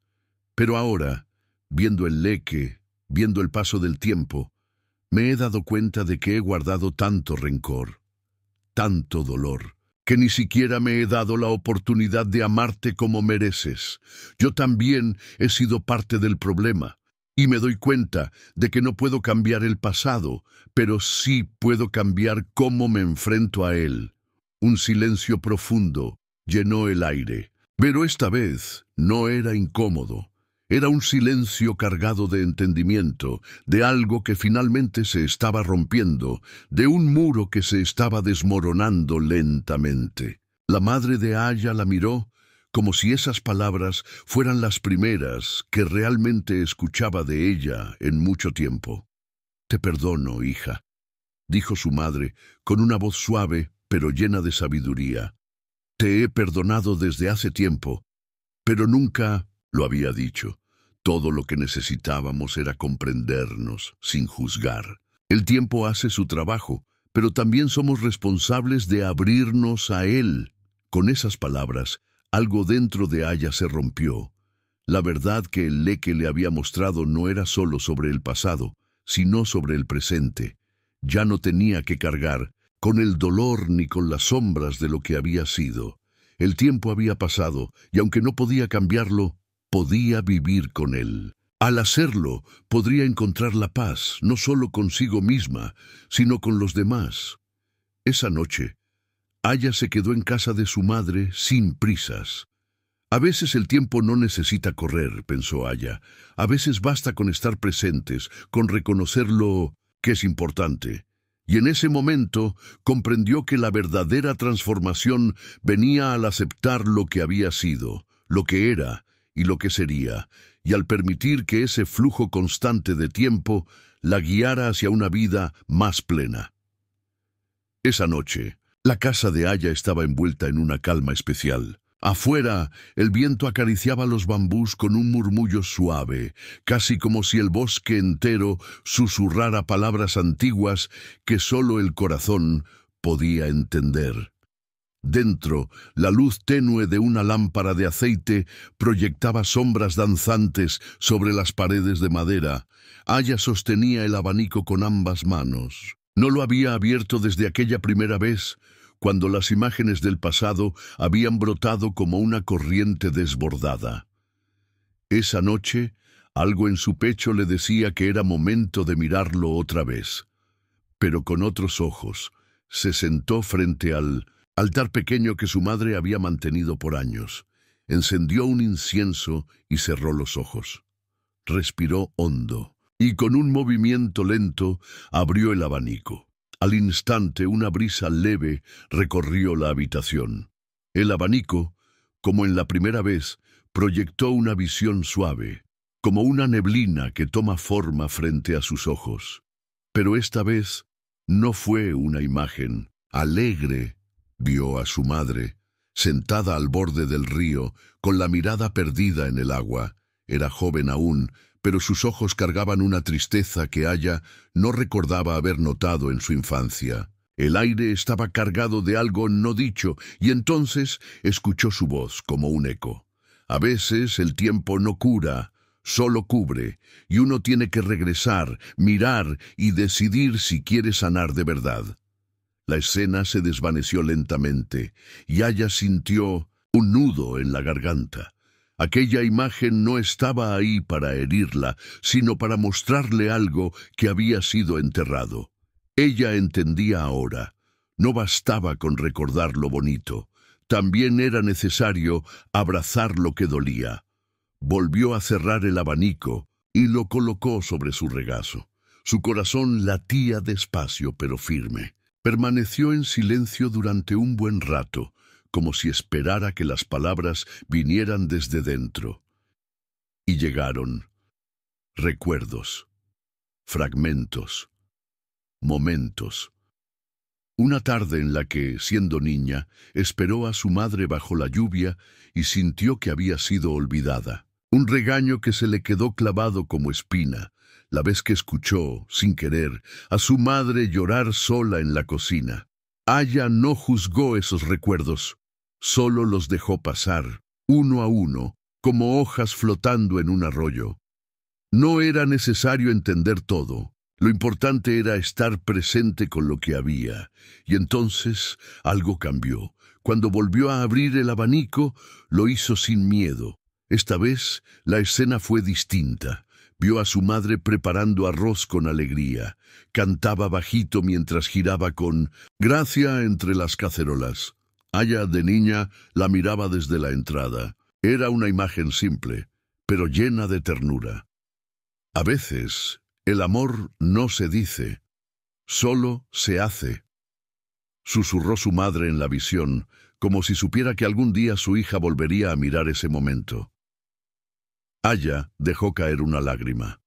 pero ahora, viendo el leque, viendo el paso del tiempo, me he dado cuenta de que he guardado tanto rencor, tanto dolor, que ni siquiera me he dado la oportunidad de amarte como mereces. Yo también he sido parte del problema, y me doy cuenta de que no puedo cambiar el pasado, pero sí puedo cambiar cómo me enfrento a él». Un silencio profundo llenó el aire, pero esta vez no era incómodo. Era un silencio cargado de entendimiento, de algo que finalmente se estaba rompiendo, de un muro que se estaba desmoronando lentamente. La madre de Aya la miró como si esas palabras fueran las primeras que realmente escuchaba de ella en mucho tiempo. «Te perdono, hija», dijo su madre, con una voz suave pero llena de sabiduría. «Te he perdonado desde hace tiempo, pero nunca lo había dicho. Todo lo que necesitábamos era comprendernos, sin juzgar. El tiempo hace su trabajo, pero también somos responsables de abrirnos a él». Con esas palabras, algo dentro de Aya se rompió. La verdad que el leque le había mostrado no era solo sobre el pasado, sino sobre el presente. Ya no tenía que cargar con el dolor ni con las sombras de lo que había sido. El tiempo había pasado, y aunque no podía cambiarlo, podía vivir con él. Al hacerlo, podría encontrar la paz, no solo consigo misma, sino con los demás. Esa noche, Aya se quedó en casa de su madre sin prisas. A veces el tiempo no necesita correr, pensó Aya. A veces basta con estar presentes, con reconocer lo que es importante. Y en ese momento comprendió que la verdadera transformación venía al aceptar lo que había sido, lo que era y lo que sería, y al permitir que ese flujo constante de tiempo la guiara hacia una vida más plena. Esa noche, la casa de Aya estaba envuelta en una calma especial. Afuera, el viento acariciaba los bambús con un murmullo suave, casi como si el bosque entero susurrara palabras antiguas que solo el corazón podía entender. Dentro, la luz tenue de una lámpara de aceite proyectaba sombras danzantes sobre las paredes de madera. Aya sostenía el abanico con ambas manos. No lo había abierto desde aquella primera vez, cuando las imágenes del pasado habían brotado como una corriente desbordada. Esa noche, algo en su pecho le decía que era momento de mirarlo otra vez. Pero con otros ojos, se sentó frente al altar pequeño que su madre había mantenido por años. Encendió un incienso y cerró los ojos. Respiró hondo y con un movimiento lento abrió el abanico. Al instante una brisa leve recorrió la habitación. El abanico, como en la primera vez, proyectó una visión suave, como una neblina que toma forma frente a sus ojos. Pero esta vez no fue una imagen. Alegre, vio a su madre, sentada al borde del río, con la mirada perdida en el agua. Era joven aún, pero sus ojos cargaban una tristeza que Aya no recordaba haber notado en su infancia. El aire estaba cargado de algo no dicho, y entonces escuchó su voz como un eco. A veces el tiempo no cura, solo cubre, y uno tiene que regresar, mirar y decidir si quiere sanar de verdad. La escena se desvaneció lentamente, y Aya sintió un nudo en la garganta. Aquella imagen no estaba ahí para herirla, sino para mostrarle algo que había sido enterrado. Ella entendía ahora. No bastaba con recordar lo bonito. También era necesario abrazar lo que dolía. Volvió a cerrar el abanico y lo colocó sobre su regazo. Su corazón latía despacio pero firme. Permaneció en silencio durante un buen rato, como si esperara que las palabras vinieran desde dentro. Y llegaron recuerdos, fragmentos, momentos. Una tarde en la que, siendo niña, esperó a su madre bajo la lluvia y sintió que había sido olvidada. Un regaño que se le quedó clavado como espina, la vez que escuchó, sin querer, a su madre llorar sola en la cocina. Aya no juzgó esos recuerdos, solo los dejó pasar, uno a uno, como hojas flotando en un arroyo. No era necesario entender todo. Lo importante era estar presente con lo que había. Y entonces algo cambió. Cuando volvió a abrir el abanico, lo hizo sin miedo. Esta vez la escena fue distinta. Vio a su madre preparando arroz con alegría. Cantaba bajito mientras giraba con gracia entre las cacerolas. Aya, de niña, la miraba desde la entrada. Era una imagen simple, pero llena de ternura. A veces, el amor no se dice, solo se hace. Susurró su madre en la visión, como si supiera que algún día su hija volvería a mirar ese momento. Aya dejó caer una lágrima.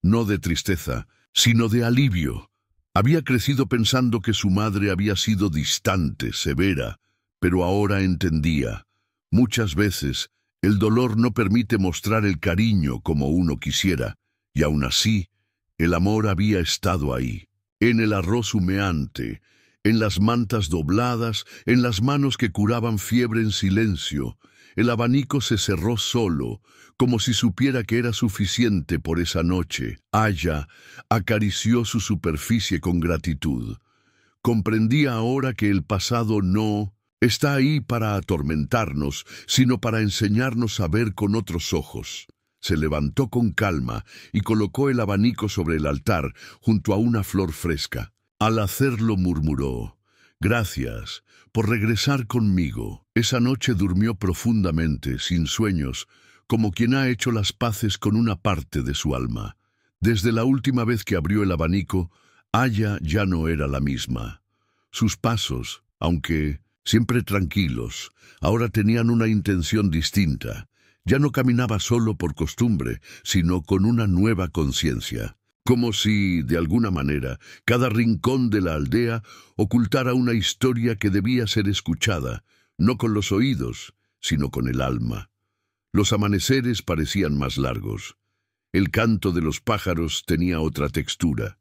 No de tristeza, sino de alivio. Había crecido pensando que su madre había sido distante, severa, pero ahora entendía. Muchas veces, el dolor no permite mostrar el cariño como uno quisiera, y aún así, el amor había estado ahí, en el arroz humeante, en las mantas dobladas, en las manos que curaban fiebre en silencio. El abanico se cerró solo, como si supiera que era suficiente por esa noche. Aya acarició su superficie con gratitud. Comprendía ahora que el pasado no está ahí para atormentarnos, sino para enseñarnos a ver con otros ojos. Se levantó con calma y colocó el abanico sobre el altar, junto a una flor fresca. Al hacerlo murmuró: «Gracias por regresar conmigo». Esa noche durmió profundamente, sin sueños, como quien ha hecho las paces con una parte de su alma. Desde la última vez que abrió el abanico, Aya ya no era la misma. Sus pasos, aunque siempre tranquilos, ahora tenían una intención distinta. Ya no caminaba solo por costumbre, sino con una nueva conciencia. Como si, de alguna manera, cada rincón de la aldea ocultara una historia que debía ser escuchada, no con los oídos, sino con el alma. Los amaneceres parecían más largos. El canto de los pájaros tenía otra textura.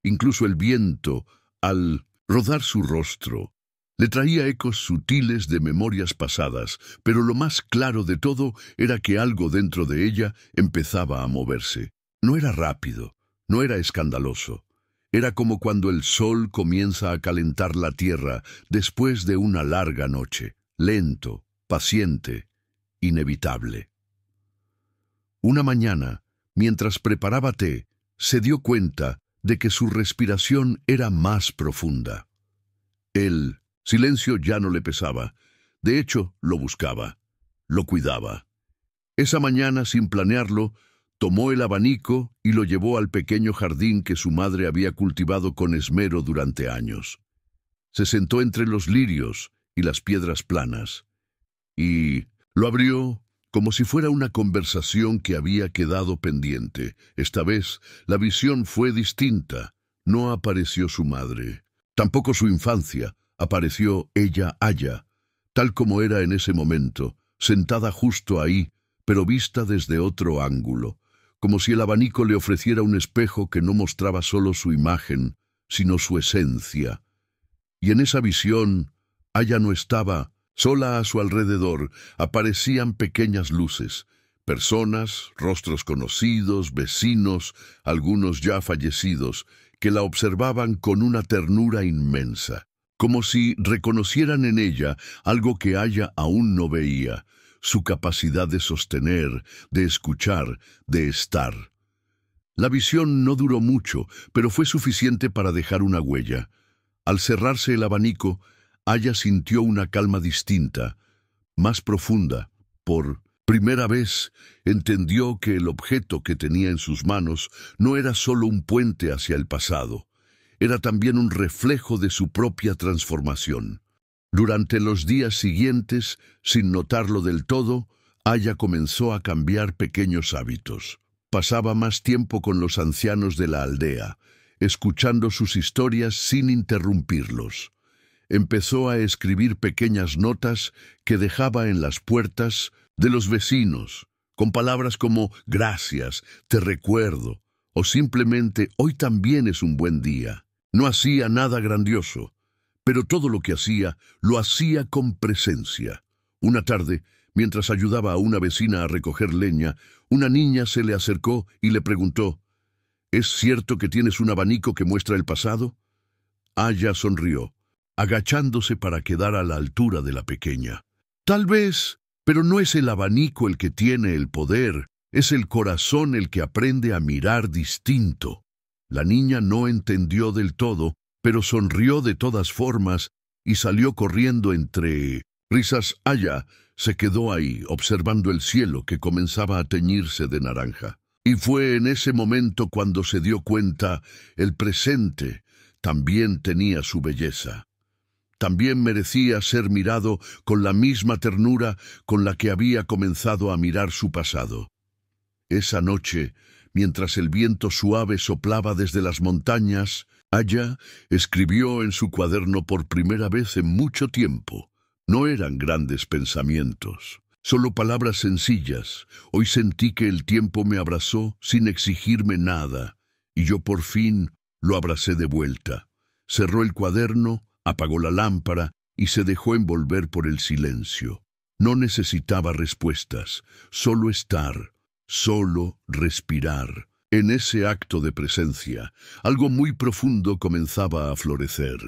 Incluso el viento, al rodar su rostro, le traía ecos sutiles de memorias pasadas, pero lo más claro de todo era que algo dentro de ella empezaba a moverse. No era rápido, no era escandaloso. Era como cuando el sol comienza a calentar la tierra después de una larga noche, lento, paciente, inevitable. Una mañana, mientras preparaba té, se dio cuenta de que su respiración era más profunda. El silencio ya no le pesaba, de hecho lo buscaba, lo cuidaba. Esa mañana, sin planearlo, tomó el abanico y lo llevó al pequeño jardín que su madre había cultivado con esmero durante años. Se sentó entre los lirios y las piedras planas, y lo abrió como si fuera una conversación que había quedado pendiente. Esta vez, la visión fue distinta. No apareció su madre, tampoco su infancia. Apareció ella, Aya, tal como era en ese momento, sentada justo ahí, pero vista desde otro ángulo, como si el abanico le ofreciera un espejo que no mostraba solo su imagen, sino su esencia. Y en esa visión, Aya no estaba sola. A su alrededor aparecían pequeñas luces, personas, rostros conocidos, vecinos, algunos ya fallecidos, que la observaban con una ternura inmensa, como si reconocieran en ella algo que Aya aún no veía, su capacidad de sostener, de escuchar, de estar. La visión no duró mucho, pero fue suficiente para dejar una huella. Al cerrarse el abanico, Aya sintió una calma distinta, más profunda. Por primera vez entendió que el objeto que tenía en sus manos no era solo un puente hacia el pasado, era también un reflejo de su propia transformación. Durante los días siguientes, sin notarlo del todo, Aya comenzó a cambiar pequeños hábitos. Pasaba más tiempo con los ancianos de la aldea, escuchando sus historias sin interrumpirlos. Empezó a escribir pequeñas notas que dejaba en las puertas de los vecinos, con palabras como «gracias», «te recuerdo» o simplemente «hoy también es un buen día». No hacía nada grandioso, pero todo lo que hacía, lo hacía con presencia. Una tarde, mientras ayudaba a una vecina a recoger leña, una niña se le acercó y le preguntó: «¿Es cierto que tienes un abanico que muestra el pasado?» Aya sonrió, agachándose para quedar a la altura de la pequeña. «Tal vez, pero no es el abanico el que tiene el poder, es el corazón el que aprende a mirar distinto». La niña no entendió del todo, pero sonrió de todas formas y salió corriendo entre risas. Aya se quedó ahí, observando el cielo que comenzaba a teñirse de naranja. Y fue en ese momento cuando se dio cuenta, el presente también tenía su belleza. También merecía ser mirado con la misma ternura con la que había comenzado a mirar su pasado. Esa noche, mientras el viento suave soplaba desde las montañas, Aya escribió en su cuaderno por primera vez en mucho tiempo. No eran grandes pensamientos, solo palabras sencillas. Hoy sentí que el tiempo me abrazó sin exigirme nada, y yo por fin lo abracé de vuelta. Cerró el cuaderno, apagó la lámpara y se dejó envolver por el silencio. No necesitaba respuestas, solo estar, solo respirar. En ese acto de presencia, algo muy profundo comenzaba a florecer.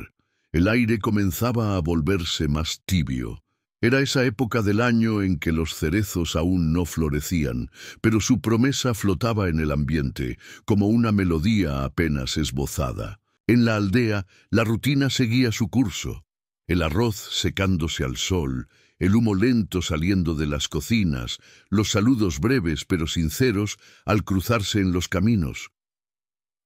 El aire comenzaba a volverse más tibio. Era esa época del año en que los cerezos aún no florecían, pero su promesa flotaba en el ambiente, como una melodía apenas esbozada. En la aldea, la rutina seguía su curso. El arroz secándose al sol, el humo lento saliendo de las cocinas, los saludos breves pero sinceros al cruzarse en los caminos.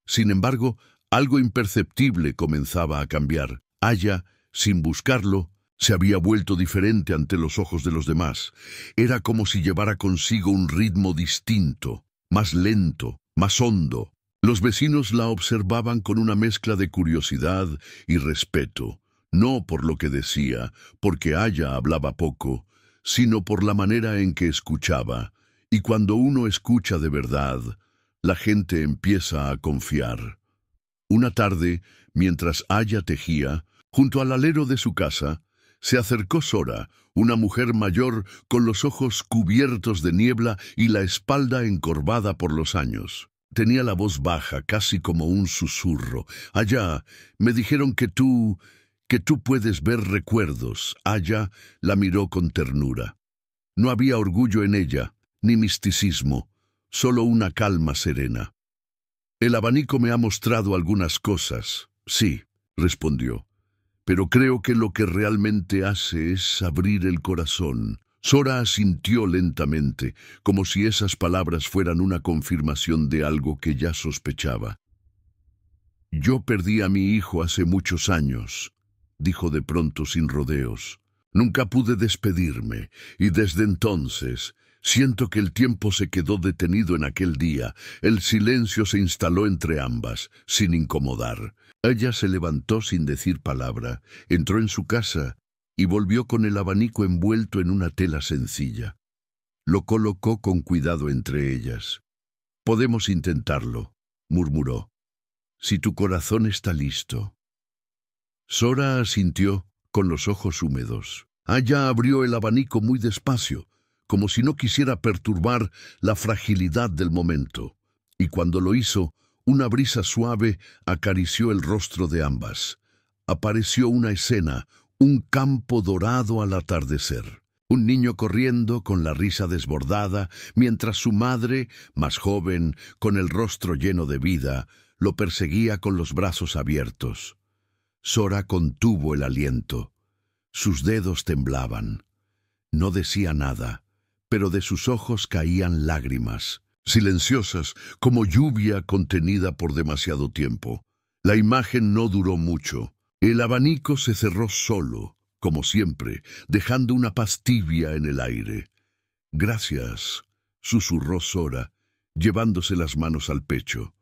Sin embargo, algo imperceptible comenzaba a cambiar. Aya, sin buscarlo, se había vuelto diferente ante los ojos de los demás. Era como si llevara consigo un ritmo distinto, más lento, más hondo. Los vecinos la observaban con una mezcla de curiosidad y respeto. No por lo que decía, porque Aya hablaba poco, sino por la manera en que escuchaba. Y cuando uno escucha de verdad, la gente empieza a confiar. Una tarde, mientras Aya tejía, junto al alero de su casa, se acercó Sora, una mujer mayor con los ojos cubiertos de niebla y la espalda encorvada por los años. Tenía la voz baja, casi como un susurro. Allá, me dijeron que tú puedes ver recuerdos. Aya la miró con ternura. No había orgullo en ella, ni misticismo, solo una calma serena. El abanico me ha mostrado algunas cosas. Sí, respondió, pero creo que lo que realmente hace es abrir el corazón. Sora asintió lentamente, como si esas palabras fueran una confirmación de algo que ya sospechaba. Yo perdí a mi hijo hace muchos años, dijo de pronto sin rodeos. Nunca pude despedirme, y desde entonces siento que el tiempo se quedó detenido en aquel día. El silencio se instaló entre ambas, sin incomodar. Ella se levantó sin decir palabra, entró en su casa y volvió con el abanico envuelto en una tela sencilla. Lo colocó con cuidado entre ellas. «Podemos intentarlo», murmuró, «si tu corazón está listo». Sora asintió, con los ojos húmedos. Aya abrió el abanico muy despacio, como si no quisiera perturbar la fragilidad del momento. Y cuando lo hizo, una brisa suave acarició el rostro de ambas. Apareció una escena, un campo dorado al atardecer. Un niño corriendo con la risa desbordada, mientras su madre, más joven, con el rostro lleno de vida, lo perseguía con los brazos abiertos. Sora contuvo el aliento. Sus dedos temblaban. No decía nada, pero de sus ojos caían lágrimas, silenciosas como lluvia contenida por demasiado tiempo. La imagen no duró mucho. El abanico se cerró solo, como siempre, dejando una paz tibia en el aire. «Gracias», susurró Sora, llevándose las manos al pecho.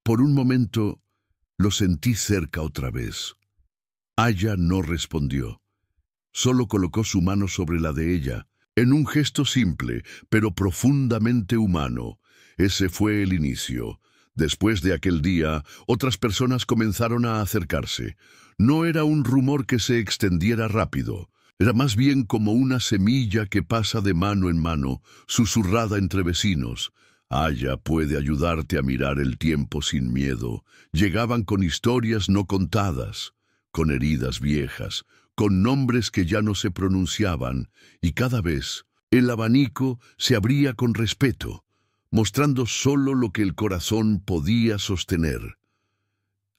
Por un momento lo sentí cerca otra vez. Aya no respondió. Solo colocó su mano sobre la de ella, en un gesto simple, pero profundamente humano. Ese fue el inicio. Después de aquel día, otras personas comenzaron a acercarse. No era un rumor que se extendiera rápido. Era más bien como una semilla que pasa de mano en mano, susurrada entre vecinos. Aya puede ayudarte a mirar el tiempo sin miedo. Llegaban con historias no contadas, con heridas viejas, con nombres que ya no se pronunciaban, y cada vez el abanico se abría con respeto, mostrando solo lo que el corazón podía sostener.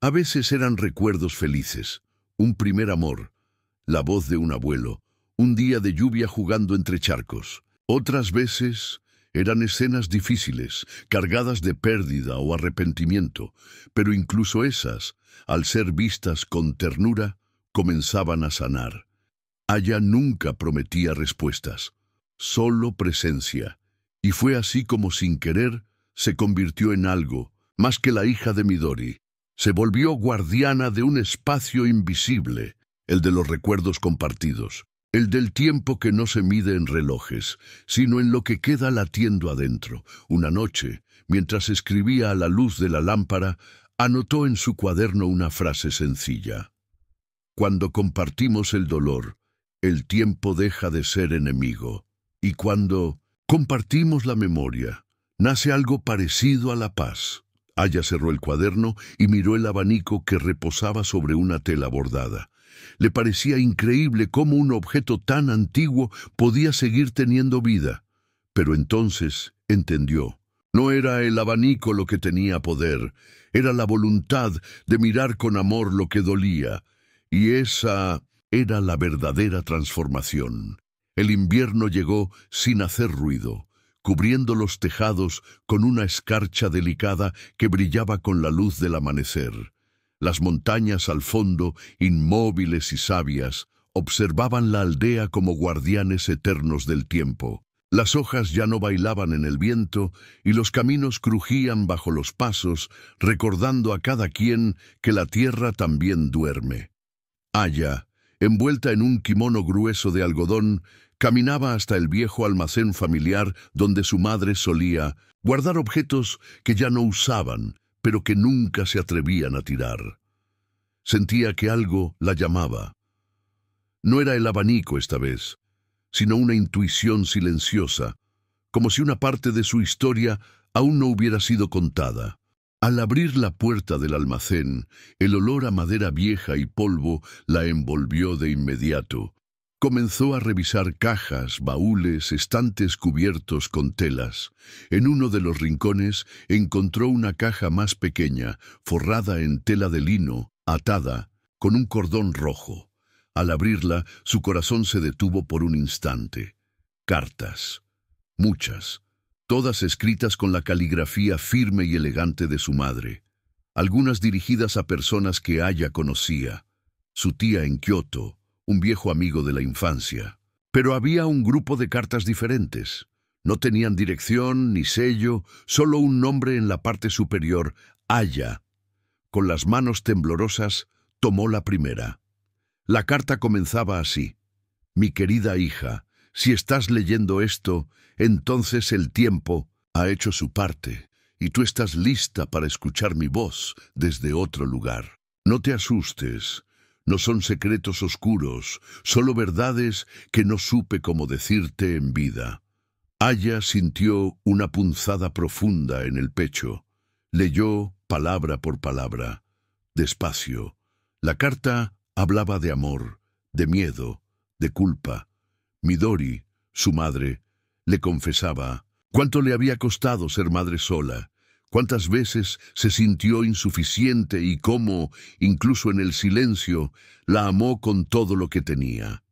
A veces eran recuerdos felices, un primer amor, la voz de un abuelo, un día de lluvia jugando entre charcos. Otras veces eran escenas difíciles, cargadas de pérdida o arrepentimiento, pero incluso esas, al ser vistas con ternura, comenzaban a sanar. Aya nunca prometía respuestas, solo presencia. Y fue así como sin querer se convirtió en algo, más que la hija de Midori. Se volvió guardiana de un espacio invisible, el de los recuerdos compartidos, el del tiempo que no se mide en relojes, sino en lo que queda latiendo adentro. Una noche, mientras escribía a la luz de la lámpara, anotó en su cuaderno una frase sencilla. Cuando compartimos el dolor, el tiempo deja de ser enemigo. Y cuando compartimos la memoria, nace algo parecido a la paz. Aya cerró el cuaderno y miró el abanico que reposaba sobre una tela bordada. Le parecía increíble cómo un objeto tan antiguo podía seguir teniendo vida. Pero entonces entendió. No era el abanico lo que tenía poder, era la voluntad de mirar con amor lo que dolía. Y esa era la verdadera transformación. El invierno llegó sin hacer ruido, cubriendo los tejados con una escarcha delicada que brillaba con la luz del amanecer. Las montañas al fondo, inmóviles y sabias, observaban la aldea como guardianes eternos del tiempo. Las hojas ya no bailaban en el viento y los caminos crujían bajo los pasos, recordando a cada quien que la tierra también duerme. Aya, envuelta en un kimono grueso de algodón, caminaba hasta el viejo almacén familiar donde su madre solía guardar objetos que ya no usaban, pero que nunca se atrevían a tirar. Sentía que algo la llamaba. No era el abanico esta vez, sino una intuición silenciosa, como si una parte de su historia aún no hubiera sido contada. Al abrir la puerta del almacén, el olor a madera vieja y polvo la envolvió de inmediato. Comenzó a revisar cajas, baúles, estantes cubiertos con telas. En uno de los rincones encontró una caja más pequeña, forrada en tela de lino, atada, con un cordón rojo. Al abrirla, su corazón se detuvo por un instante. Cartas. Muchas. Todas escritas con la caligrafía firme y elegante de su madre. Algunas dirigidas a personas que Aya conocía. Su tía en Kioto, un viejo amigo de la infancia. Pero había un grupo de cartas diferentes. No tenían dirección ni sello, solo un nombre en la parte superior, Aya. Con las manos temblorosas, tomó la primera. La carta comenzaba así: Mi querida hija, si estás leyendo esto, entonces el tiempo ha hecho su parte, y tú estás lista para escuchar mi voz desde otro lugar. No te asustes. No son secretos oscuros, solo verdades que no supe cómo decirte en vida. Aya sintió una punzada profunda en el pecho. Leyó palabra por palabra, despacio. La carta hablaba de amor, de miedo, de culpa. Midori, su madre, le confesaba cuánto le había costado ser madre sola. Cuántas veces se sintió insuficiente y cómo, incluso en el silencio, la amó con todo lo que tenía.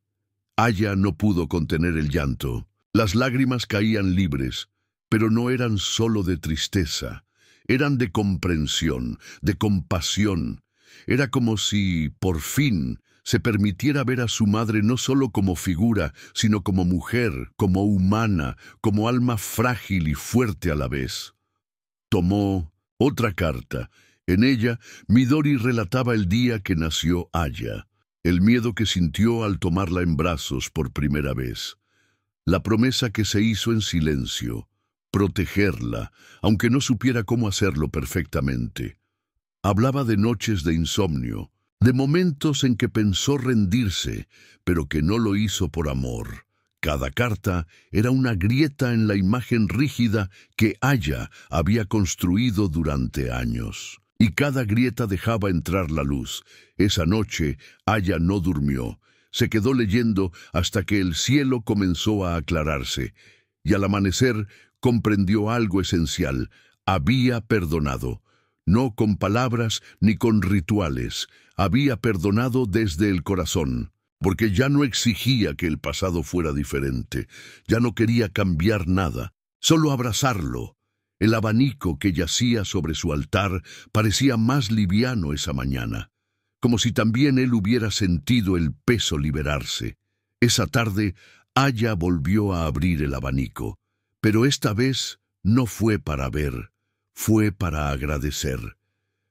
Aya no pudo contener el llanto. Las lágrimas caían libres, pero no eran solo de tristeza. Eran de comprensión, de compasión. Era como si, por fin, se permitiera ver a su madre no solo como figura, sino como mujer, como humana, como alma frágil y fuerte a la vez. Tomó otra carta. En ella, Midori relataba el día que nació Aya, el miedo que sintió al tomarla en brazos por primera vez, la promesa que se hizo en silencio, protegerla, aunque no supiera cómo hacerlo perfectamente. Hablaba de noches de insomnio, de momentos en que pensó rendirse, pero que no lo hizo por amor. Cada carta era una grieta en la imagen rígida que Aya había construido durante años. Y cada grieta dejaba entrar la luz. Esa noche, Aya no durmió. Se quedó leyendo hasta que el cielo comenzó a aclararse. Y al amanecer comprendió algo esencial. Había perdonado. No con palabras ni con rituales. Había perdonado desde el corazón. Porque ya no exigía que el pasado fuera diferente, ya no quería cambiar nada, solo abrazarlo. El abanico que yacía sobre su altar parecía más liviano esa mañana, como si también él hubiera sentido el peso liberarse. Esa tarde, Aya volvió a abrir el abanico, pero esta vez no fue para ver, fue para agradecer.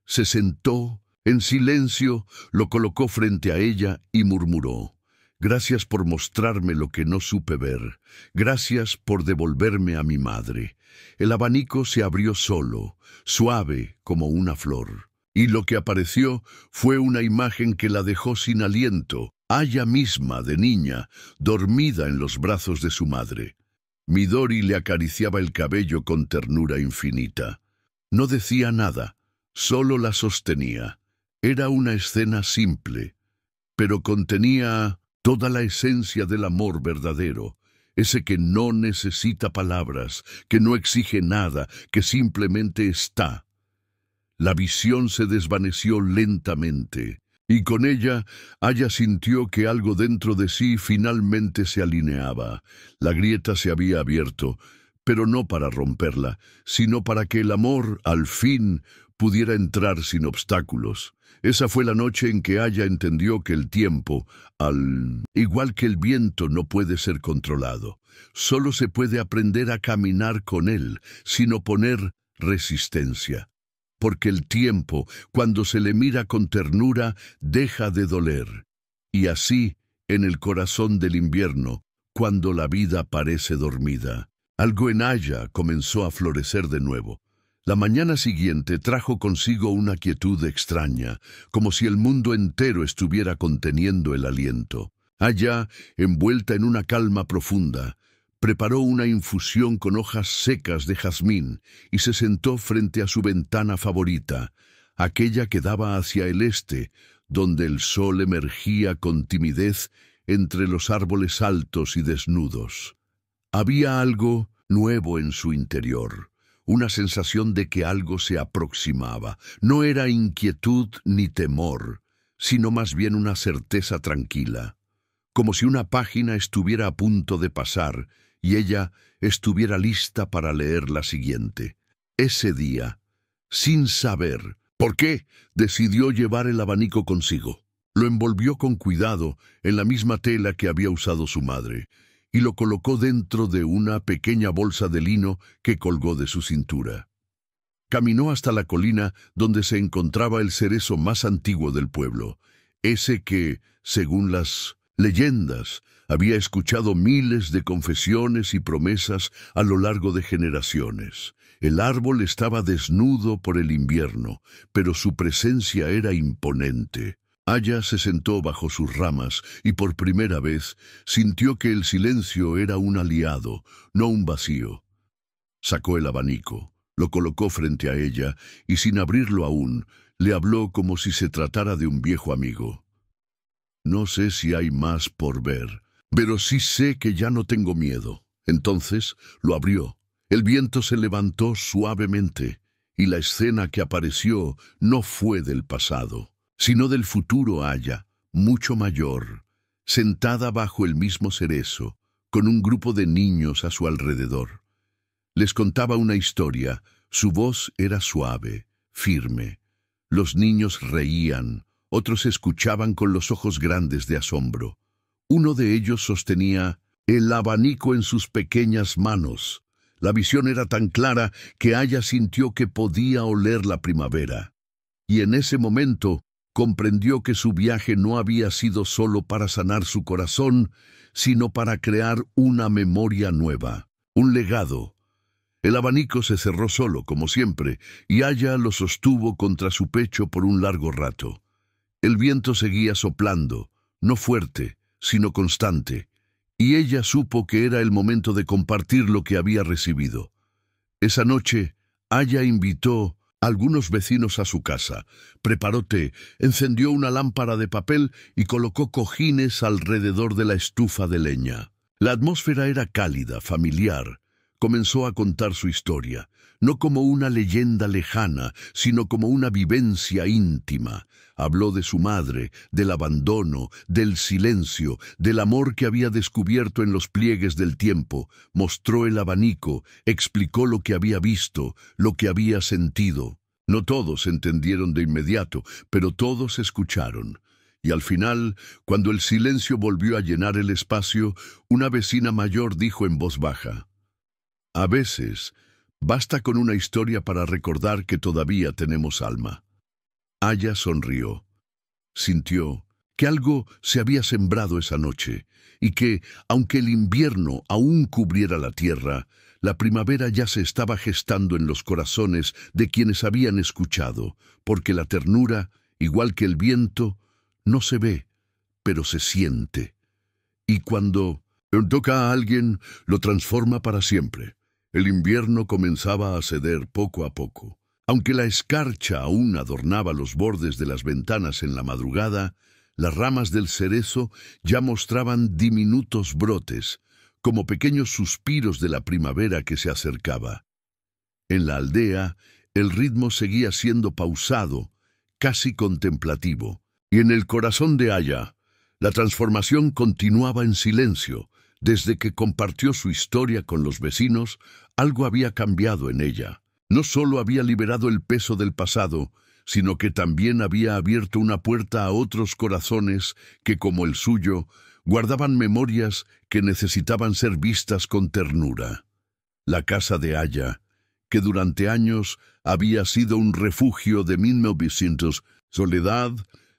Se sentó. En silencio, lo colocó frente a ella y murmuró: Gracias por mostrarme lo que no supe ver. Gracias por devolverme a mi madre. El abanico se abrió solo, suave como una flor. Y lo que apareció fue una imagen que la dejó sin aliento, Aya misma de niña, dormida en los brazos de su madre. Midori le acariciaba el cabello con ternura infinita. No decía nada, solo la sostenía. Era una escena simple, pero contenía toda la esencia del amor verdadero, ese que no necesita palabras, que no exige nada, que simplemente está. La visión se desvaneció lentamente, y con ella Aya sintió que algo dentro de sí finalmente se alineaba. La grieta se había abierto, pero no para romperla, sino para que el amor, al fin, pudiera entrar sin obstáculos. Esa fue la noche en que Aya entendió que el tiempo, al igual que el viento, no puede ser controlado. Solo se puede aprender a caminar con él, sin oponer resistencia. Porque el tiempo, cuando se le mira con ternura, deja de doler. Y así, en el corazón del invierno, cuando la vida parece dormida, algo en Aya comenzó a florecer de nuevo. La mañana siguiente trajo consigo una quietud extraña, como si el mundo entero estuviera conteniendo el aliento. Aya, envuelta en una calma profunda, preparó una infusión con hojas secas de jazmín y se sentó frente a su ventana favorita, aquella que daba hacia el este, donde el sol emergía con timidez entre los árboles altos y desnudos. Había algo nuevo en su interior, una sensación de que algo se aproximaba. No era inquietud ni temor, sino más bien una certeza tranquila, como si una página estuviera a punto de pasar y ella estuviera lista para leer la siguiente. Ese día, sin saber por qué, decidió llevar el abanico consigo. Lo envolvió con cuidado en la misma tela que había usado su madre y lo colocó dentro de una pequeña bolsa de lino que colgó de su cintura. Caminó hasta la colina donde se encontraba el cerezo más antiguo del pueblo, ese que, según las leyendas, había escuchado miles de confesiones y promesas a lo largo de generaciones. El árbol estaba desnudo por el invierno, pero su presencia era imponente. Aya se sentó bajo sus ramas y por primera vez sintió que el silencio era un aliado, no un vacío. Sacó el abanico, lo colocó frente a ella y sin abrirlo aún, le habló como si se tratara de un viejo amigo. No sé si hay más por ver, pero sí sé que ya no tengo miedo. Entonces lo abrió. El viento se levantó suavemente y la escena que apareció no fue del pasado, sino del futuro Aya, mucho mayor, sentada bajo el mismo cerezo, con un grupo de niños a su alrededor. Les contaba una historia, su voz era suave, firme. Los niños reían, otros escuchaban con los ojos grandes de asombro. Uno de ellos sostenía el abanico en sus pequeñas manos. La visión era tan clara que Aya sintió que podía oler la primavera. Y en ese momento comprendió que su viaje no había sido solo para sanar su corazón, sino para crear una memoria nueva, un legado. El abanico se cerró solo, como siempre, y Aya lo sostuvo contra su pecho por un largo rato. El viento seguía soplando, no fuerte, sino constante, y ella supo que era el momento de compartir lo que había recibido. Esa noche, Aya invitó a algunos vecinos a su casa, preparó té, encendió una lámpara de papel y colocó cojines alrededor de la estufa de leña. La atmósfera era cálida, familiar. Comenzó a contar su historia, no como una leyenda lejana, sino como una vivencia íntima. Habló de su madre, del abandono, del silencio, del amor que había descubierto en los pliegues del tiempo. Mostró el abanico, explicó lo que había visto, lo que había sentido. No todos entendieron de inmediato, pero todos escucharon. Y al final, cuando el silencio volvió a llenar el espacio, una vecina mayor dijo en voz baja: «A veces, basta con una historia para recordar que todavía tenemos alma». Aya sonrió. Sintió que algo se había sembrado esa noche y que, aunque el invierno aún cubriera la tierra, la primavera ya se estaba gestando en los corazones de quienes habían escuchado, porque la ternura, igual que el viento, no se ve, pero se siente. Y cuando toca a alguien, lo transforma para siempre. El invierno comenzaba a ceder poco a poco. Aunque la escarcha aún adornaba los bordes de las ventanas en la madrugada, las ramas del cerezo ya mostraban diminutos brotes, como pequeños suspiros de la primavera que se acercaba. En la aldea, el ritmo seguía siendo pausado, casi contemplativo, y en el corazón de Aya, la transformación continuaba en silencio. Desde que compartió su historia con los vecinos, algo había cambiado en ella. No solo había liberado el peso del pasado, sino que también había abierto una puerta a otros corazones que, como el suyo, guardaban memorias que necesitaban ser vistas con ternura. La casa de Aya, que durante años había sido un refugio de 1900 soledad,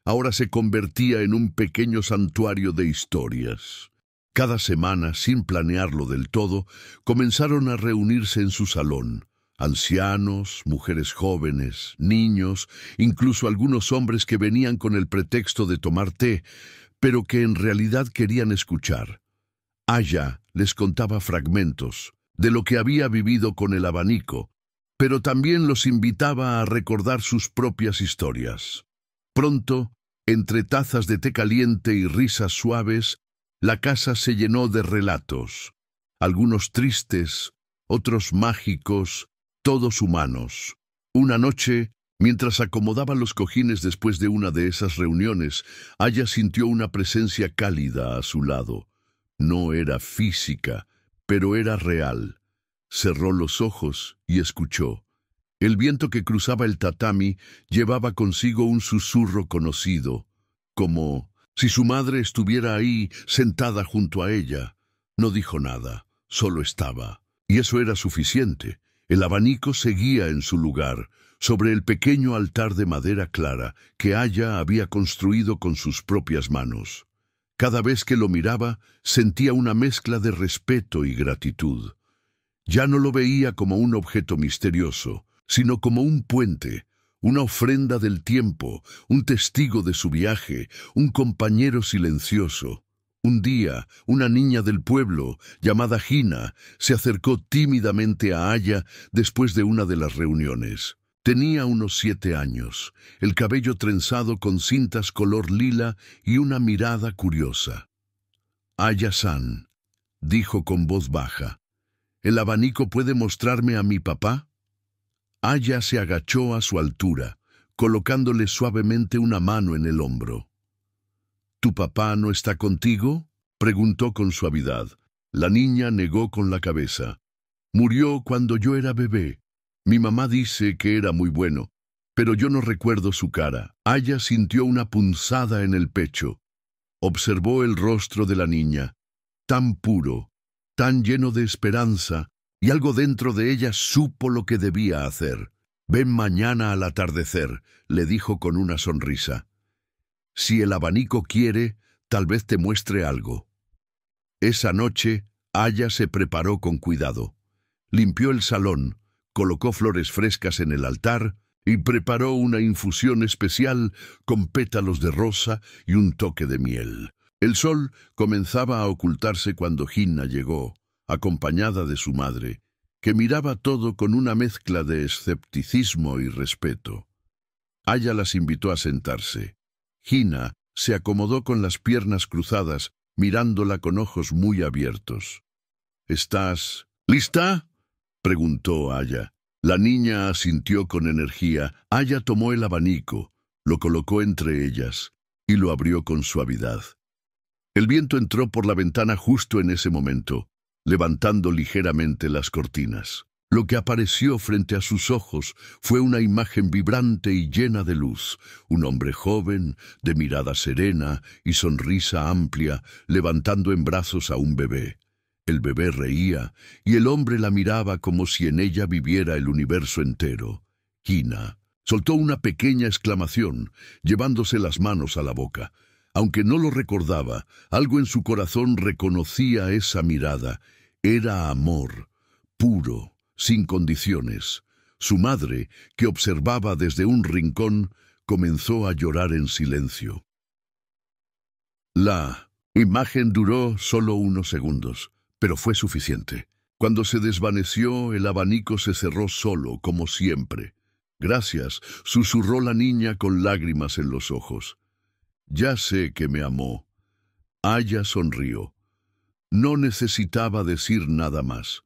ahora se convertía en un pequeño santuario de historias. Cada semana, sin planearlo del todo, comenzaron a reunirse en su salón. Ancianos, mujeres jóvenes, niños, incluso algunos hombres que venían con el pretexto de tomar té, pero que en realidad querían escuchar. Aya les contaba fragmentos de lo que había vivido con el abanico, pero también los invitaba a recordar sus propias historias. Pronto, entre tazas de té caliente y risas suaves, la casa se llenó de relatos, algunos tristes, otros mágicos, todos humanos. Una noche, mientras acomodaba los cojines después de una de esas reuniones, Aya sintió una presencia cálida a su lado. No era física, pero era real. Cerró los ojos y escuchó. El viento que cruzaba el tatami llevaba consigo un susurro conocido, como si su madre estuviera ahí sentada junto a ella. No dijo nada, solo estaba. Y eso era suficiente. El abanico seguía en su lugar, sobre el pequeño altar de madera clara que Aya había construido con sus propias manos. Cada vez que lo miraba, sentía una mezcla de respeto y gratitud. Ya no lo veía como un objeto misterioso, sino como un puente, una ofrenda del tiempo, un testigo de su viaje, un compañero silencioso. Un día, una niña del pueblo, llamada Hina, se acercó tímidamente a Aya después de una de las reuniones. Tenía unos 7 años, el cabello trenzado con cintas color lila y una mirada curiosa. «Aya-san», dijo con voz baja, «¿el abanico puede mostrarme a mi papá?» Aya se agachó a su altura, colocándole suavemente una mano en el hombro. «¿Tu papá no está contigo?», preguntó con suavidad. La niña negó con la cabeza. «Murió cuando yo era bebé. Mi mamá dice que era muy bueno, pero yo no recuerdo su cara». Aya sintió una punzada en el pecho. Observó el rostro de la niña, tan puro, tan lleno de esperanza, y algo dentro de ella supo lo que debía hacer. «Ven mañana al atardecer», le dijo con una sonrisa. «Si el abanico quiere, tal vez te muestre algo». Esa noche, Aya se preparó con cuidado. Limpió el salón, colocó flores frescas en el altar y preparó una infusión especial con pétalos de rosa y un toque de miel. El sol comenzaba a ocultarse cuando Hina llegó, acompañada de su madre, que miraba todo con una mezcla de escepticismo y respeto. Aya las invitó a sentarse. Hina se acomodó con las piernas cruzadas, mirándola con ojos muy abiertos. «¿Estás lista?», preguntó Aya. La niña asintió con energía. Aya tomó el abanico, lo colocó entre ellas y lo abrió con suavidad. El viento entró por la ventana justo en ese momento, levantando ligeramente las cortinas. Lo que apareció frente a sus ojos fue una imagen vibrante y llena de luz. Un hombre joven, de mirada serena y sonrisa amplia, levantando en brazos a un bebé. El bebé reía, y el hombre la miraba como si en ella viviera el universo entero. Hina soltó una pequeña exclamación, llevándose las manos a la boca. Aunque no lo recordaba, algo en su corazón reconocía esa mirada. Era amor, puro, sin condiciones. Su madre, que observaba desde un rincón, comenzó a llorar en silencio. La imagen duró solo unos segundos, pero fue suficiente. Cuando se desvaneció, el abanico se cerró solo, como siempre. «Gracias», susurró la niña con lágrimas en los ojos. «Ya sé que me amó». Aya sonrió. No necesitaba decir nada más.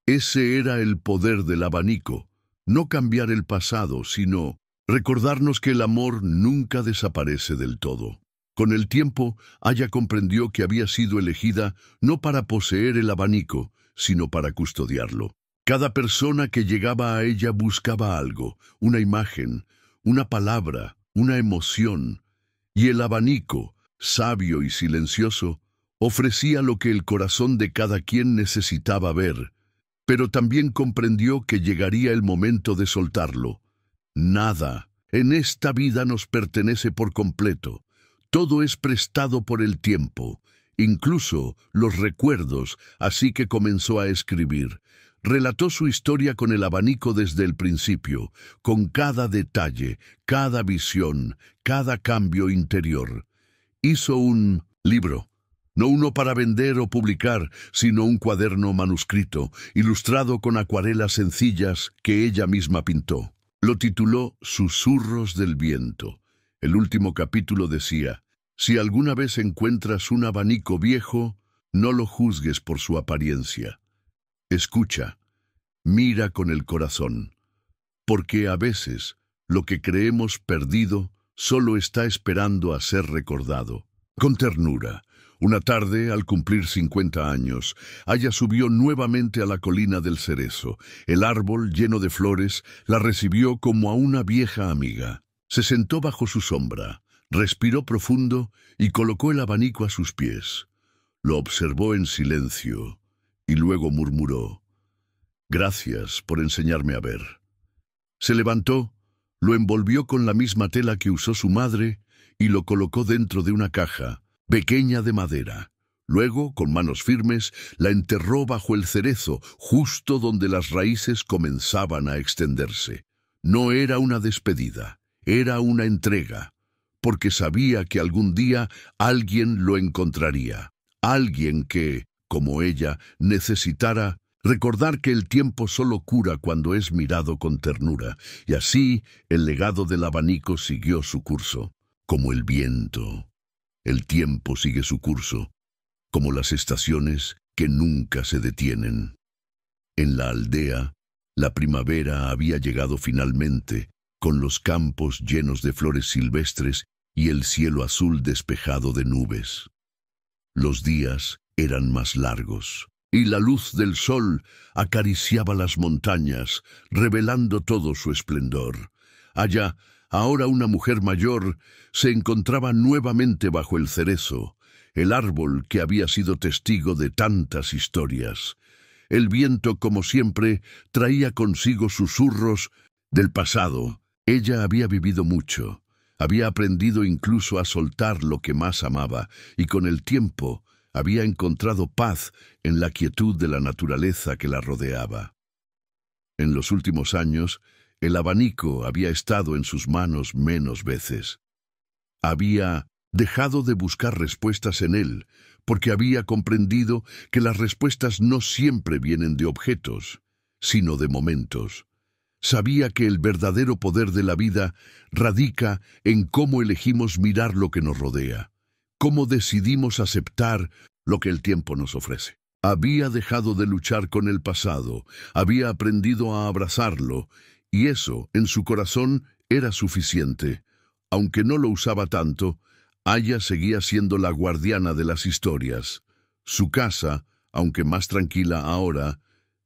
Ese era el poder del abanico, no cambiar el pasado, sino recordarnos que el amor nunca desaparece del todo. Con el tiempo, Aya comprendió que había sido elegida no para poseer el abanico, sino para custodiarlo. Cada persona que llegaba a ella buscaba algo, una imagen, una palabra, una emoción, y el abanico, sabio y silencioso, ofrecía lo que el corazón de cada quien necesitaba ver, pero también comprendió que llegaría el momento de soltarlo. Nada en esta vida nos pertenece por completo. Todo es prestado por el tiempo, incluso los recuerdos, así que comenzó a escribir. Relató su historia con el abanico desde el principio, con cada detalle, cada visión, cada cambio interior. Hizo un libro, No uno para vender o publicar, sino un cuaderno manuscrito, ilustrado con acuarelas sencillas que ella misma pintó. Lo tituló Susurros del viento. El último capítulo decía: si alguna vez encuentras un abanico viejo, no lo juzgues por su apariencia. Escucha, mira con el corazón, porque a veces lo que creemos perdido solo está esperando a ser recordado. Con ternura, una tarde, al cumplir 50 años, Aya subió nuevamente a la colina del cerezo. El árbol, lleno de flores, la recibió como a una vieja amiga. Se sentó bajo su sombra, respiró profundo y colocó el abanico a sus pies. Lo observó en silencio y luego murmuró: «Gracias por enseñarme a ver». Se levantó, lo envolvió con la misma tela que usó su madre y lo colocó dentro de una caja, pequeña de madera. Luego, con manos firmes, la enterró bajo el cerezo, justo donde las raíces comenzaban a extenderse. No era una despedida, era una entrega, porque sabía que algún día alguien lo encontraría. Alguien que, como ella, necesitara recordar que el tiempo solo cura cuando es mirado con ternura. Y así, el legado del abanico siguió su curso. Como el viento, el tiempo sigue su curso, como las estaciones que nunca se detienen. En la aldea, la primavera había llegado finalmente, con los campos llenos de flores silvestres y el cielo azul despejado de nubes. Los días eran más largos, y la luz del sol acariciaba las montañas, revelando todo su esplendor. Allá, ahora una mujer mayor, se encontraba nuevamente bajo el cerezo, el árbol que había sido testigo de tantas historias. El viento, como siempre, traía consigo susurros del pasado. Ella había vivido mucho, había aprendido incluso a soltar lo que más amaba, y con el tiempo había encontrado paz en la quietud de la naturaleza que la rodeaba. En los últimos años, el abanico había estado en sus manos menos veces. Había dejado de buscar respuestas en él, porque había comprendido que las respuestas no siempre vienen de objetos, sino de momentos. Sabía que el verdadero poder de la vida radica en cómo elegimos mirar lo que nos rodea, cómo decidimos aceptar lo que el tiempo nos ofrece. Había dejado de luchar con el pasado, había aprendido a abrazarlo, y eso, en su corazón, era suficiente. Aunque no lo usaba tanto, Aya seguía siendo la guardiana de las historias. Su casa, aunque más tranquila ahora,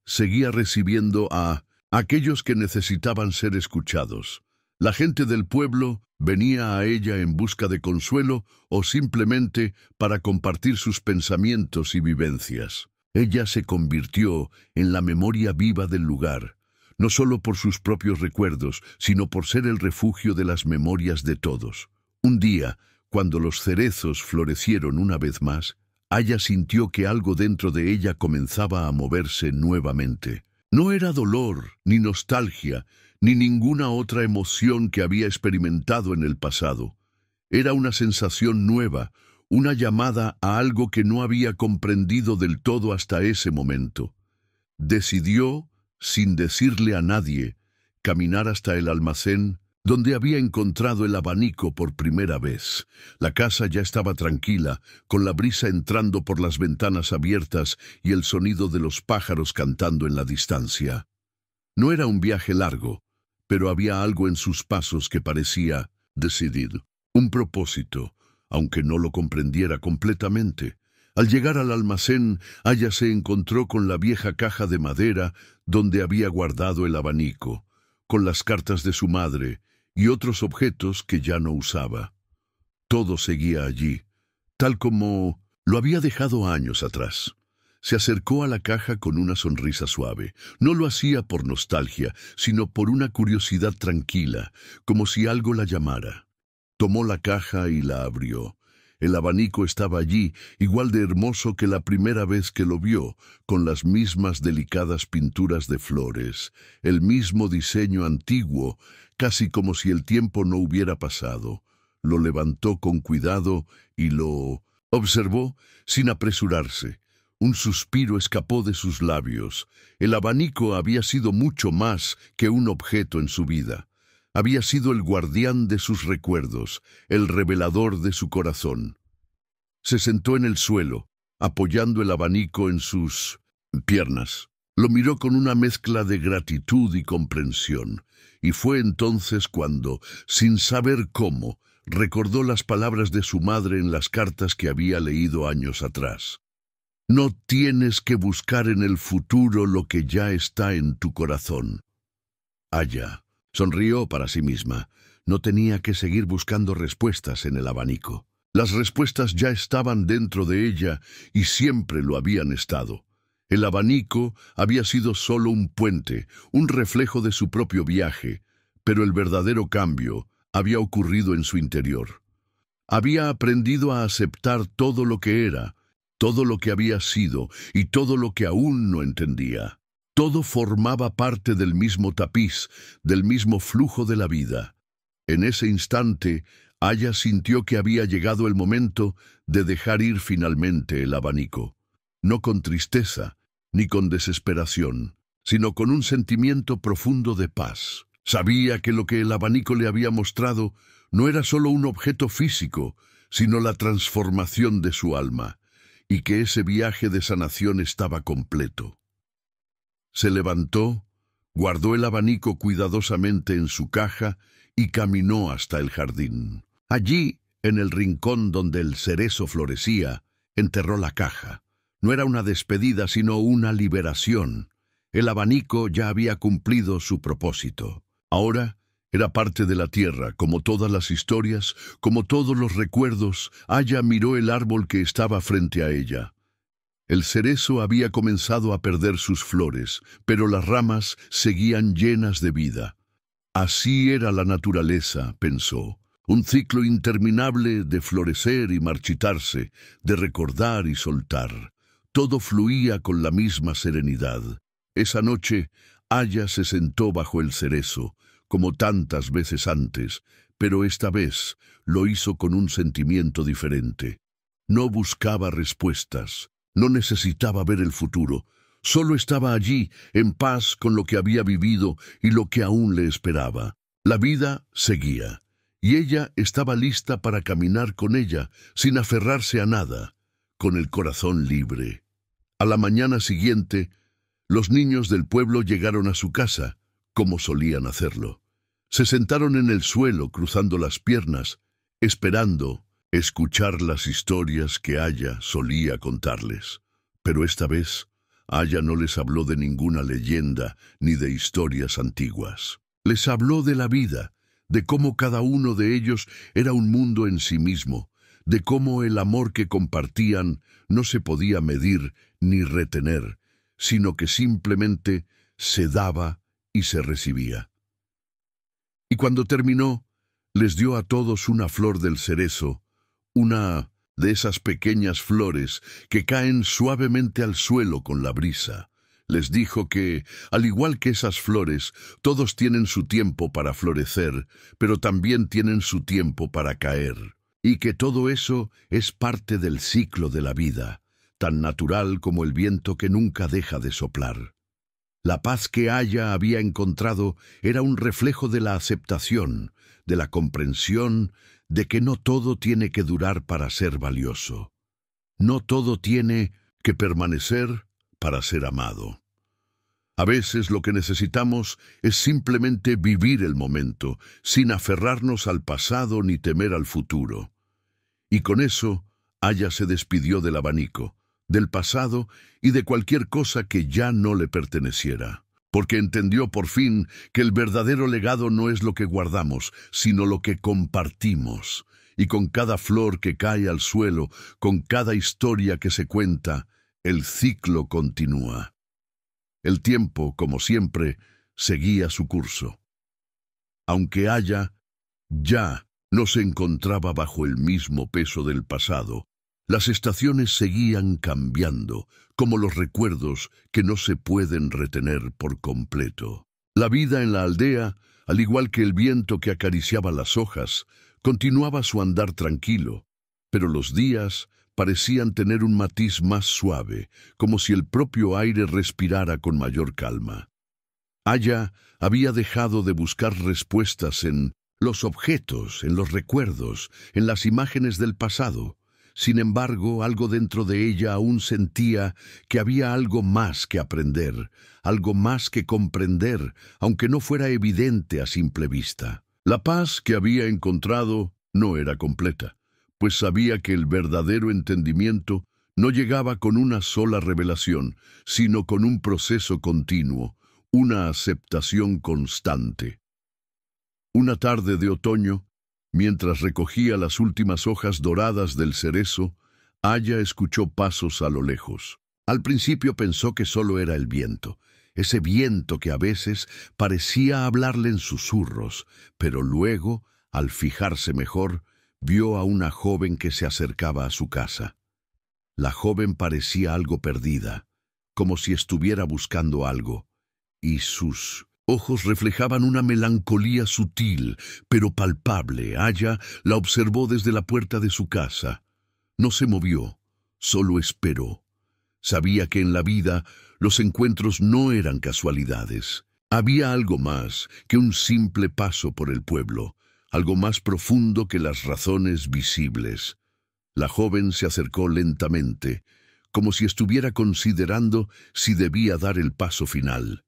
seguía recibiendo a aquellos que necesitaban ser escuchados. La gente del pueblo venía a ella en busca de consuelo o simplemente para compartir sus pensamientos y vivencias. Ella se convirtió en la memoria viva del lugar, no solo por sus propios recuerdos, sino por ser el refugio de las memorias de todos. Un día, cuando los cerezos florecieron una vez más, Aya sintió que algo dentro de ella comenzaba a moverse nuevamente. No era dolor, ni nostalgia, ni ninguna otra emoción que había experimentado en el pasado. Era una sensación nueva, una llamada a algo que no había comprendido del todo hasta ese momento. Decidió, sin decirle a nadie, caminar hasta el almacén donde había encontrado el abanico por primera vez. La casa ya estaba tranquila, con la brisa entrando por las ventanas abiertas y el sonido de los pájaros cantando en la distancia. No era un viaje largo, pero había algo en sus pasos que parecía decidido, un propósito, aunque no lo comprendiera completamente. Al llegar al almacén, Aya se encontró con la vieja caja de madera donde había guardado el abanico, con las cartas de su madre y otros objetos que ya no usaba. Todo seguía allí, tal como lo había dejado años atrás. Se acercó a la caja con una sonrisa suave. No lo hacía por nostalgia, sino por una curiosidad tranquila, como si algo la llamara. Tomó la caja y la abrió. El abanico estaba allí, igual de hermoso que la primera vez que lo vio, con las mismas delicadas pinturas de flores, el mismo diseño antiguo, casi como si el tiempo no hubiera pasado. Lo levantó con cuidado y lo Observó sin apresurarse. Un suspiro escapó de sus labios. El abanico había sido mucho más que un objeto en su vida. Había sido el guardián de sus recuerdos, el revelador de su corazón. Se sentó en el suelo, apoyando el abanico en sus piernas. Lo miró con una mezcla de gratitud y comprensión, y fue entonces cuando, sin saber cómo, recordó las palabras de su madre en las cartas que había leído años atrás. No tienes que buscar en el futuro lo que ya está en tu corazón. Aya sonrió para sí misma. No tenía que seguir buscando respuestas en el abanico. Las respuestas ya estaban dentro de ella y siempre lo habían estado. El abanico había sido solo un puente, un reflejo de su propio viaje, pero el verdadero cambio había ocurrido en su interior. Había aprendido a aceptar todo lo que era, todo lo que había sido y todo lo que aún no entendía. Todo formaba parte del mismo tapiz, del mismo flujo de la vida. En ese instante, Aya sintió que había llegado el momento de dejar ir finalmente el abanico. No con tristeza, ni con desesperación, sino con un sentimiento profundo de paz. Sabía que lo que el abanico le había mostrado no era solo un objeto físico, sino la transformación de su alma, y que ese viaje de sanación estaba completo. Se levantó, guardó el abanico cuidadosamente en su caja y caminó hasta el jardín. Allí, en el rincón donde el cerezo florecía, enterró la caja. No era una despedida, sino una liberación. El abanico ya había cumplido su propósito. Ahora era parte de la tierra, como todas las historias, como todos los recuerdos. Aya miró el árbol que estaba frente a ella. El cerezo había comenzado a perder sus flores, pero las ramas seguían llenas de vida. Así era la naturaleza, pensó. Un ciclo interminable de florecer y marchitarse, de recordar y soltar. Todo fluía con la misma serenidad. Esa noche, Aya se sentó bajo el cerezo, como tantas veces antes, pero esta vez lo hizo con un sentimiento diferente. No buscaba respuestas, no necesitaba ver el futuro, solo estaba allí, en paz con lo que había vivido y lo que aún le esperaba. La vida seguía, y ella estaba lista para caminar con ella, sin aferrarse a nada, con el corazón libre. A la mañana siguiente, los niños del pueblo llegaron a su casa, como solían hacerlo. Se sentaron en el suelo, cruzando las piernas, esperando escuchar las historias que Aya solía contarles. Pero esta vez, Aya no les habló de ninguna leyenda ni de historias antiguas. Les habló de la vida, de cómo cada uno de ellos era un mundo en sí mismo, de cómo el amor que compartían no se podía medir ni retener, sino que simplemente se daba y se recibía. Y cuando terminó, les dio a todos una flor del cerezo, una de esas pequeñas flores que caen suavemente al suelo con la brisa. Les dijo que, al igual que esas flores, todos tienen su tiempo para florecer, pero también tienen su tiempo para caer, y que todo eso es parte del ciclo de la vida, tan natural como el viento que nunca deja de soplar. La paz que Aya había encontrado era un reflejo de la aceptación, de la comprensión de que no todo tiene que durar para ser valioso. No todo tiene que permanecer para ser amado. A veces lo que necesitamos es simplemente vivir el momento, sin aferrarnos al pasado ni temer al futuro. Y con eso, Aya se despidió del abanico, del pasado y de cualquier cosa que ya no le perteneciera, porque entendió por fin que el verdadero legado no es lo que guardamos, sino lo que compartimos. Y con cada flor que cae al suelo, con cada historia que se cuenta, el ciclo continúa. El tiempo, como siempre, seguía su curso. Aunque Aya ya no se encontraba bajo el mismo peso del pasado, las estaciones seguían cambiando, como los recuerdos que no se pueden retener por completo. La vida en la aldea, al igual que el viento que acariciaba las hojas, continuaba su andar tranquilo, pero los días parecían tener un matiz más suave, como si el propio aire respirara con mayor calma. Aya había dejado de buscar respuestas en los objetos, en los recuerdos, en las imágenes del pasado. Sin embargo, algo dentro de ella aún sentía que había algo más que aprender, algo más que comprender, aunque no fuera evidente a simple vista. La paz que había encontrado no era completa, pues sabía que el verdadero entendimiento no llegaba con una sola revelación, sino con un proceso continuo, una aceptación constante. Una tarde de otoño, mientras recogía las últimas hojas doradas del cerezo, Aya escuchó pasos a lo lejos. Al principio pensó que solo era el viento, ese viento que a veces parecía hablarle en susurros, pero luego, al fijarse mejor, vio a una joven que se acercaba a su casa. La joven parecía algo perdida, como si estuviera buscando algo, y sus ojos reflejaban una melancolía sutil, pero palpable. Aya la observó desde la puerta de su casa. No se movió, solo esperó. Sabía que en la vida los encuentros no eran casualidades. Había algo más que un simple paso por el pueblo, algo más profundo que las razones visibles. La joven se acercó lentamente, como si estuviera considerando si debía dar el paso final.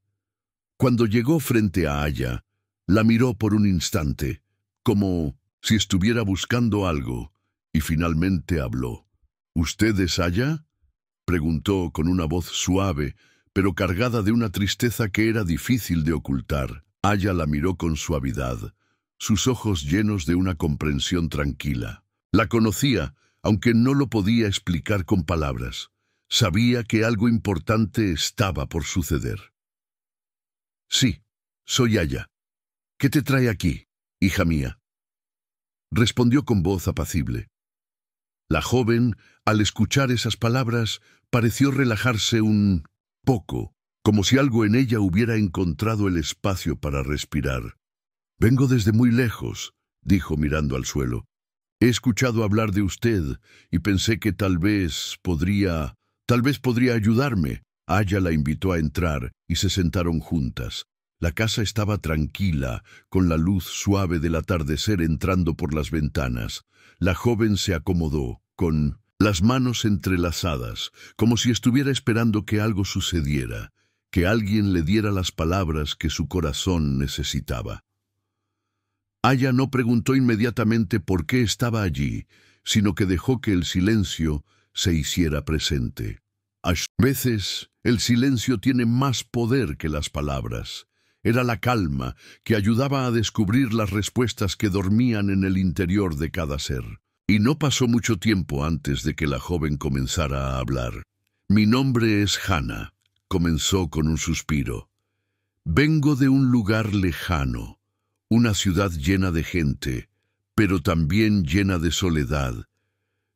Cuando llegó frente a Aya, la miró por un instante, como si estuviera buscando algo, y finalmente habló. «¿Usted es Aya?», preguntó con una voz suave, pero cargada de una tristeza que era difícil de ocultar. Aya la miró con suavidad, sus ojos llenos de una comprensión tranquila. La conocía, aunque no lo podía explicar con palabras. Sabía que algo importante estaba por suceder. «Sí, soy Aya. ¿Qué te trae aquí, hija mía?», respondió con voz apacible. La joven, al escuchar esas palabras, pareció relajarse un poco, como si algo en ella hubiera encontrado el espacio para respirar. «Vengo desde muy lejos», dijo mirando al suelo. «He escuchado hablar de usted y pensé que tal vez podría ayudarme». Aya la invitó a entrar y se sentaron juntas. La casa estaba tranquila, con la luz suave del atardecer entrando por las ventanas. La joven se acomodó, con las manos entrelazadas, como si estuviera esperando que algo sucediera, que alguien le diera las palabras que su corazón necesitaba. Aya no preguntó inmediatamente por qué estaba allí, sino que dejó que el silencio se hiciera presente. A veces, el silencio tiene más poder que las palabras. Era la calma que ayudaba a descubrir las respuestas que dormían en el interior de cada ser. Y no pasó mucho tiempo antes de que la joven comenzara a hablar. «Mi nombre es Hannah», comenzó con un suspiro. «Vengo de un lugar lejano, una ciudad llena de gente, pero también llena de soledad.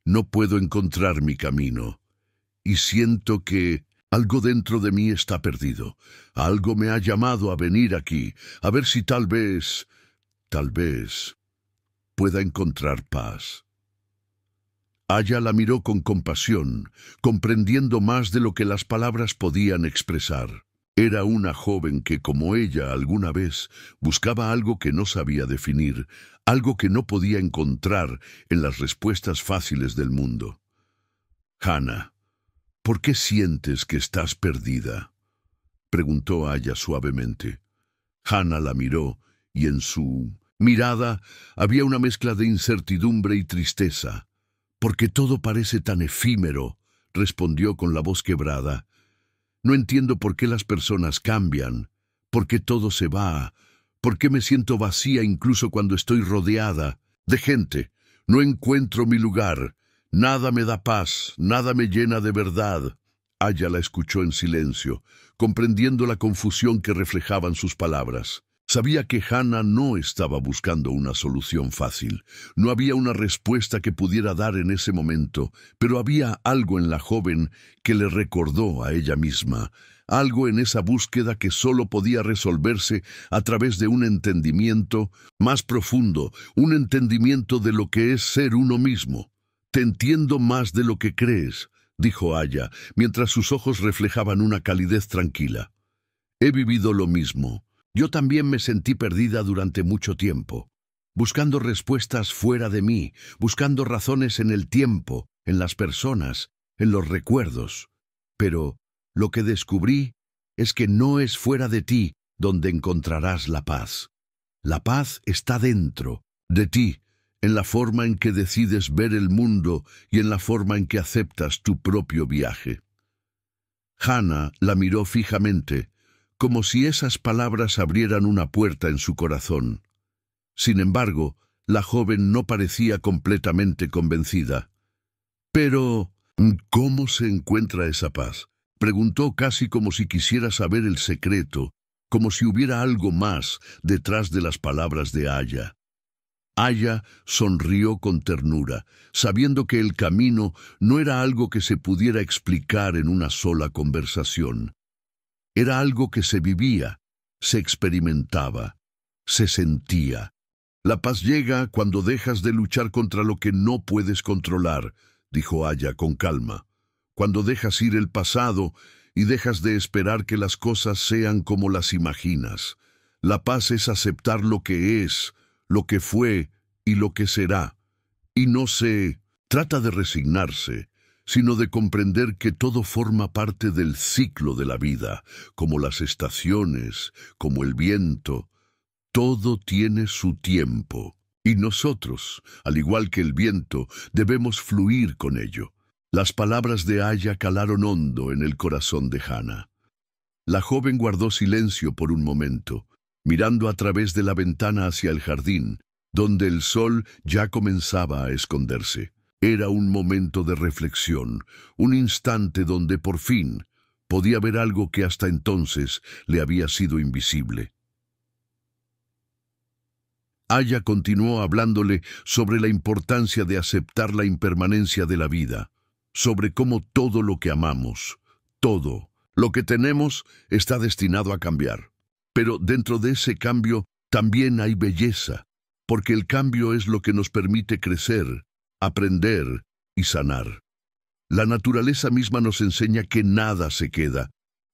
No puedo encontrar mi camino, y siento que algo dentro de mí está perdido. Algo me ha llamado a venir aquí, a ver si tal vez pueda encontrar paz». Aya la miró con compasión, comprendiendo más de lo que las palabras podían expresar. Era una joven que, como ella alguna vez, buscaba algo que no sabía definir, algo que no podía encontrar en las respuestas fáciles del mundo. «Hannah, ¿por qué sientes que estás perdida?», preguntó Aya suavemente. Hannah la miró, y en su mirada había una mezcla de incertidumbre y tristeza. «Porque todo parece tan efímero», respondió con la voz quebrada. «No entiendo por qué las personas cambian, por qué todo se va, por qué me siento vacía incluso cuando estoy rodeada de gente. No encuentro mi lugar. Nada me da paz, nada me llena de verdad». Aya la escuchó en silencio, comprendiendo la confusión que reflejaban sus palabras. Sabía que Hannah no estaba buscando una solución fácil. No había una respuesta que pudiera dar en ese momento, pero había algo en la joven que le recordó a ella misma, algo en esa búsqueda que solo podía resolverse a través de un entendimiento más profundo, un entendimiento de lo que es ser uno mismo. Te entiendo más de lo que crees, dijo Aya, mientras sus ojos reflejaban una calidez tranquila. He vivido lo mismo. Yo también me sentí perdida durante mucho tiempo, buscando respuestas fuera de mí, buscando razones en el tiempo, en las personas, en los recuerdos. Pero lo que descubrí es que no es fuera de ti donde encontrarás la paz. La paz está dentro de ti, en la forma en que decides ver el mundo y en la forma en que aceptas tu propio viaje. Hannah la miró fijamente, como si esas palabras abrieran una puerta en su corazón. Sin embargo, la joven no parecía completamente convencida. «Pero, ¿cómo se encuentra esa paz?», preguntó casi como si quisiera saber el secreto, como si hubiera algo más detrás de las palabras de Aya. Aya sonrió con ternura, sabiendo que el camino no era algo que se pudiera explicar en una sola conversación. Era algo que se vivía, se experimentaba, se sentía. La paz llega cuando dejas de luchar contra lo que no puedes controlar, dijo Aya con calma. Cuando dejas ir el pasado y dejas de esperar que las cosas sean como las imaginas. La paz es aceptar lo que es, lo que fue y lo que será. Y no se trata de resignarse, sino de comprender que todo forma parte del ciclo de la vida, como las estaciones, como el viento. Todo tiene su tiempo, y nosotros, al igual que el viento, debemos fluir con ello. Las palabras de Aya calaron hondo en el corazón de Hannah. La joven guardó silencio por un momento, mirando a través de la ventana hacia el jardín, donde el sol ya comenzaba a esconderse. Era un momento de reflexión, un instante donde por fin podía ver algo que hasta entonces le había sido invisible. Aya continuó hablándole sobre la importancia de aceptar la impermanencia de la vida, sobre cómo todo lo que amamos, todo lo que tenemos está destinado a cambiar. Pero dentro de ese cambio también hay belleza, porque el cambio es lo que nos permite crecer, aprender y sanar. La naturaleza misma nos enseña que nada se queda,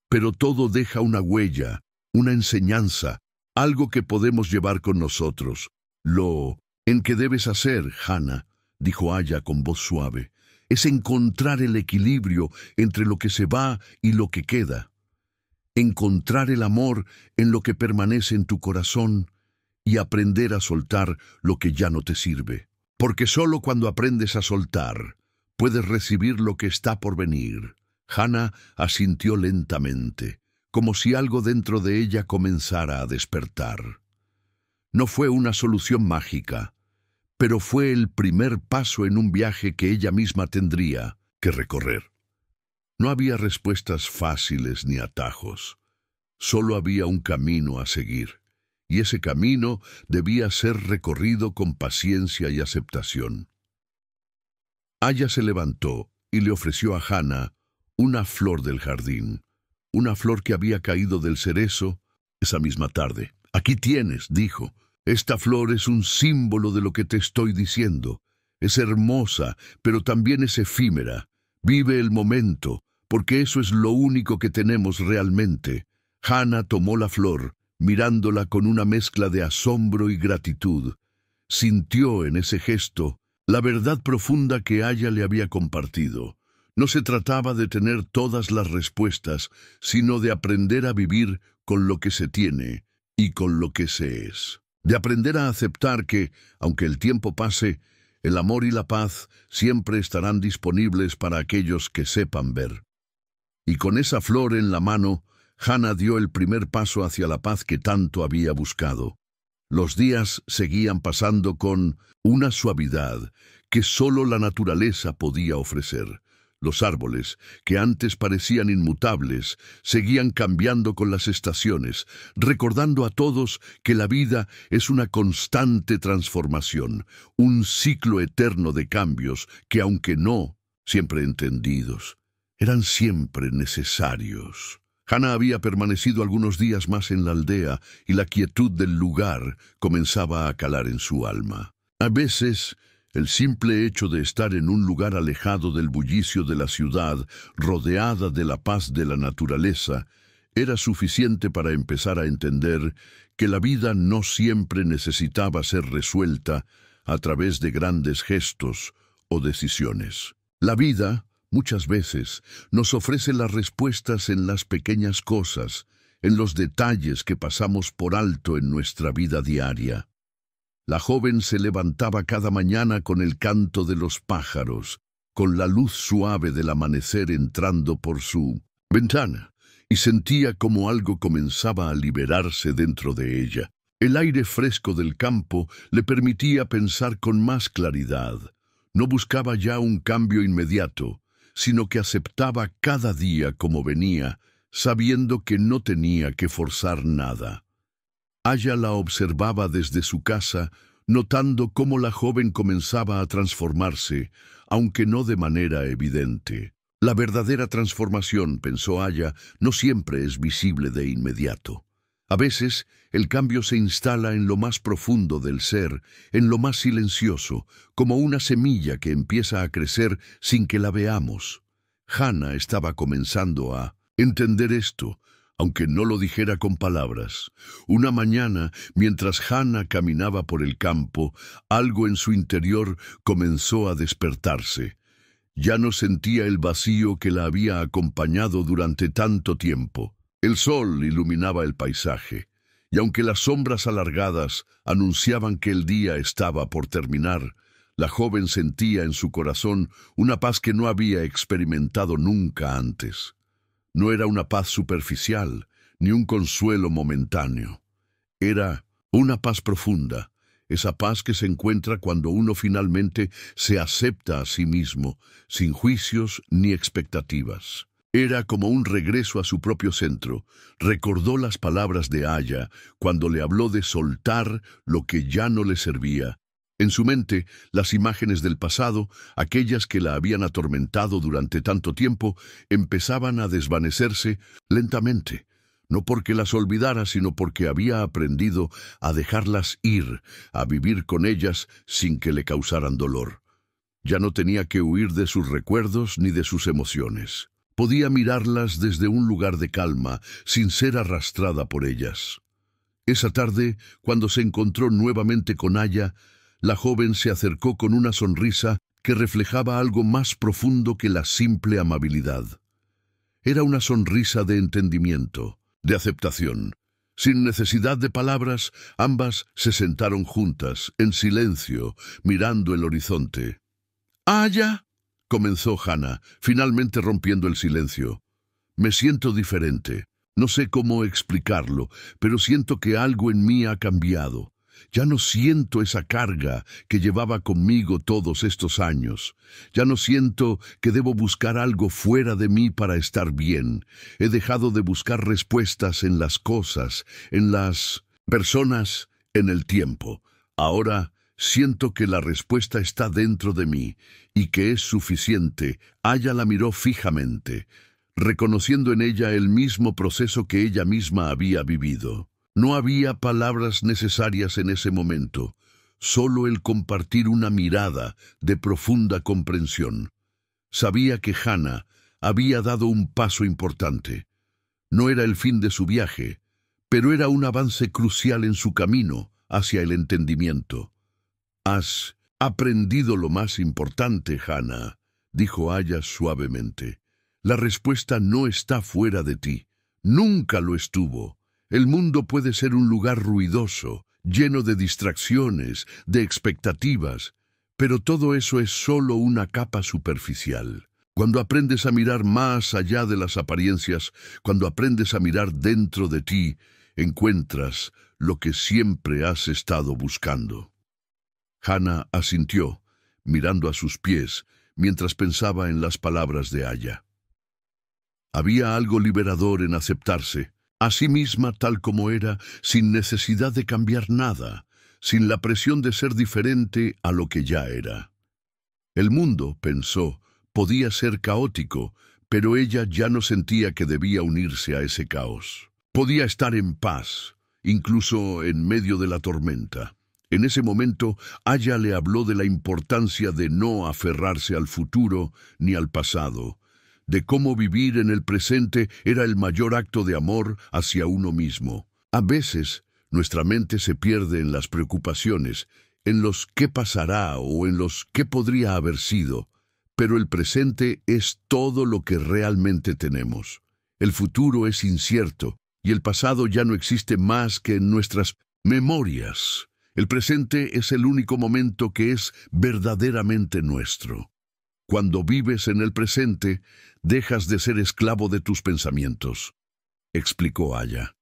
pero todo deja una huella, una enseñanza, algo que podemos llevar con nosotros. Lo en que debes hacer, Hannah, dijo Aya con voz suave, es encontrar el equilibrio entre lo que se va y lo que queda. Encontrar el amor en lo que permanece en tu corazón y aprender a soltar lo que ya no te sirve. Porque solo cuando aprendes a soltar, puedes recibir lo que está por venir. Hannah asintió lentamente, como si algo dentro de ella comenzara a despertar. No fue una solución mágica, pero fue el primer paso en un viaje que ella misma tendría que recorrer. No había respuestas fáciles ni atajos, solo había un camino a seguir, y ese camino debía ser recorrido con paciencia y aceptación. Aya se levantó y le ofreció a Hannah una flor del jardín, una flor que había caído del cerezo esa misma tarde. «Aquí tienes», dijo. «Esta flor es un símbolo de lo que te estoy diciendo. Es hermosa, pero también es efímera. Vive el momento, porque eso es lo único que tenemos realmente». Hannah tomó la flor, mirándola con una mezcla de asombro y gratitud. Sintió en ese gesto la verdad profunda que Aya le había compartido. No se trataba de tener todas las respuestas, sino de aprender a vivir con lo que se tiene y con lo que se es. De aprender a aceptar que, aunque el tiempo pase, el amor y la paz siempre estarán disponibles para aquellos que sepan ver. Y con esa flor en la mano, Hannah dio el primer paso hacia la paz que tanto había buscado. Los días seguían pasando con una suavidad que solo la naturaleza podía ofrecer. Los árboles, que antes parecían inmutables, seguían cambiando con las estaciones, recordando a todos que la vida es una constante transformación, un ciclo eterno de cambios que, aunque no siempre entendidos, eran siempre necesarios. Hannah había permanecido algunos días más en la aldea y la quietud del lugar comenzaba a calar en su alma. A veces El simple hecho de estar en un lugar alejado del bullicio de la ciudad, rodeada de la paz de la naturaleza, era suficiente para empezar a entender que la vida no siempre necesitaba ser resuelta a través de grandes gestos o decisiones. La vida, muchas veces, nos ofrece las respuestas en las pequeñas cosas, en los detalles que pasamos por alto en nuestra vida diaria. La joven se levantaba cada mañana con el canto de los pájaros, con la luz suave del amanecer entrando por su ventana, y sentía como algo comenzaba a liberarse dentro de ella. El aire fresco del campo le permitía pensar con más claridad. No buscaba ya un cambio inmediato, sino que aceptaba cada día como venía, sabiendo que no tenía que forzar nada. Aya la observaba desde su casa, notando cómo la joven comenzaba a transformarse, aunque no de manera evidente. La verdadera transformación, pensó Aya, no siempre es visible de inmediato. A veces, el cambio se instala en lo más profundo del ser, en lo más silencioso, como una semilla que empieza a crecer sin que la veamos. Hannah estaba comenzando a entender esto, aunque no lo dijera con palabras. Una mañana, mientras Hannah caminaba por el campo, algo en su interior comenzó a despertarse. Ya no sentía el vacío que la había acompañado durante tanto tiempo. El sol iluminaba el paisaje, y aunque las sombras alargadas anunciaban que el día estaba por terminar, la joven sentía en su corazón una paz que no había experimentado nunca antes. No era una paz superficial, ni un consuelo momentáneo. Era una paz profunda, esa paz que se encuentra cuando uno finalmente se acepta a sí mismo, sin juicios ni expectativas. Era como un regreso a su propio centro. Recordó las palabras de Aya cuando le habló de soltar lo que ya no le servía. En su mente, las imágenes del pasado, aquellas que la habían atormentado durante tanto tiempo, empezaban a desvanecerse lentamente, no porque las olvidara, sino porque había aprendido a dejarlas ir, a vivir con ellas sin que le causaran dolor. Ya no tenía que huir de sus recuerdos ni de sus emociones. Podía mirarlas desde un lugar de calma, sin ser arrastrada por ellas. Esa tarde, cuando se encontró nuevamente con Aya, la joven se acercó con una sonrisa que reflejaba algo más profundo que la simple amabilidad. Era una sonrisa de entendimiento, de aceptación. Sin necesidad de palabras, ambas se sentaron juntas, en silencio, mirando el horizonte. «Aya», comenzó Hannah, finalmente rompiendo el silencio. «Me siento diferente. No sé cómo explicarlo, pero siento que algo en mí ha cambiado. Ya no siento esa carga que llevaba conmigo todos estos años. Ya no siento que debo buscar algo fuera de mí para estar bien. He dejado de buscar respuestas en las cosas, en las personas, en el tiempo. Ahora siento que la respuesta está dentro de mí y que es suficiente». Aya la miró fijamente, reconociendo en ella el mismo proceso que ella misma había vivido. No había palabras necesarias en ese momento, solo el compartir una mirada de profunda comprensión. Sabía que Hannah había dado un paso importante. No era el fin de su viaje, pero era un avance crucial en su camino hacia el entendimiento. «Has aprendido lo más importante, Hannah», dijo Aya suavemente. «La respuesta no está fuera de ti. Nunca lo estuvo. El mundo puede ser un lugar ruidoso, lleno de distracciones, de expectativas, pero todo eso es solo una capa superficial. Cuando aprendes a mirar más allá de las apariencias, cuando aprendes a mirar dentro de ti, encuentras lo que siempre has estado buscando». Hannah asintió, mirando a sus pies, mientras pensaba en las palabras de Aya. Había algo liberador en aceptarse, a sí misma tal como era, sin necesidad de cambiar nada, sin la presión de ser diferente a lo que ya era. El mundo, pensó, podía ser caótico, pero ella ya no sentía que debía unirse a ese caos. Podía estar en paz, incluso en medio de la tormenta. En ese momento, Aya le habló de la importancia de no aferrarse al futuro ni al pasado, de cómo vivir en el presente era el mayor acto de amor hacia uno mismo. A veces, nuestra mente se pierde en las preocupaciones, en los qué pasará o en los qué podría haber sido, pero el presente es todo lo que realmente tenemos. El futuro es incierto y el pasado ya no existe más que en nuestras memorias. El presente es el único momento que es verdaderamente nuestro. Cuando vives en el presente, dejas de ser esclavo de tus pensamientos, explicó Aya.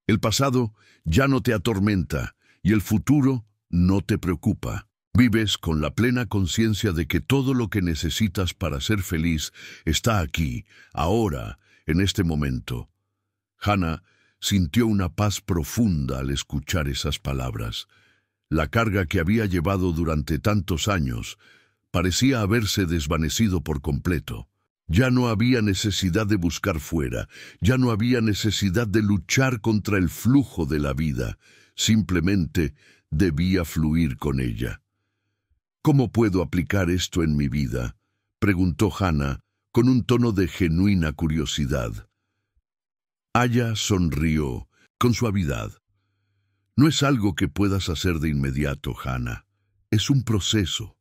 El pasado ya no te atormenta y el futuro no te preocupa. Vives con la plena conciencia de que todo lo que necesitas para ser feliz está aquí, ahora, en este momento. Hannah sintió una paz profunda al escuchar esas palabras. La carga que había llevado durante tantos años parecía haberse desvanecido por completo. Ya no había necesidad de buscar fuera, ya no había necesidad de luchar contra el flujo de la vida, simplemente debía fluir con ella. ¿Cómo puedo aplicar esto en mi vida?, preguntó Hannah con un tono de genuina curiosidad. Aya sonrió con suavidad. No es algo que puedas hacer de inmediato, Hannah. Es un proceso.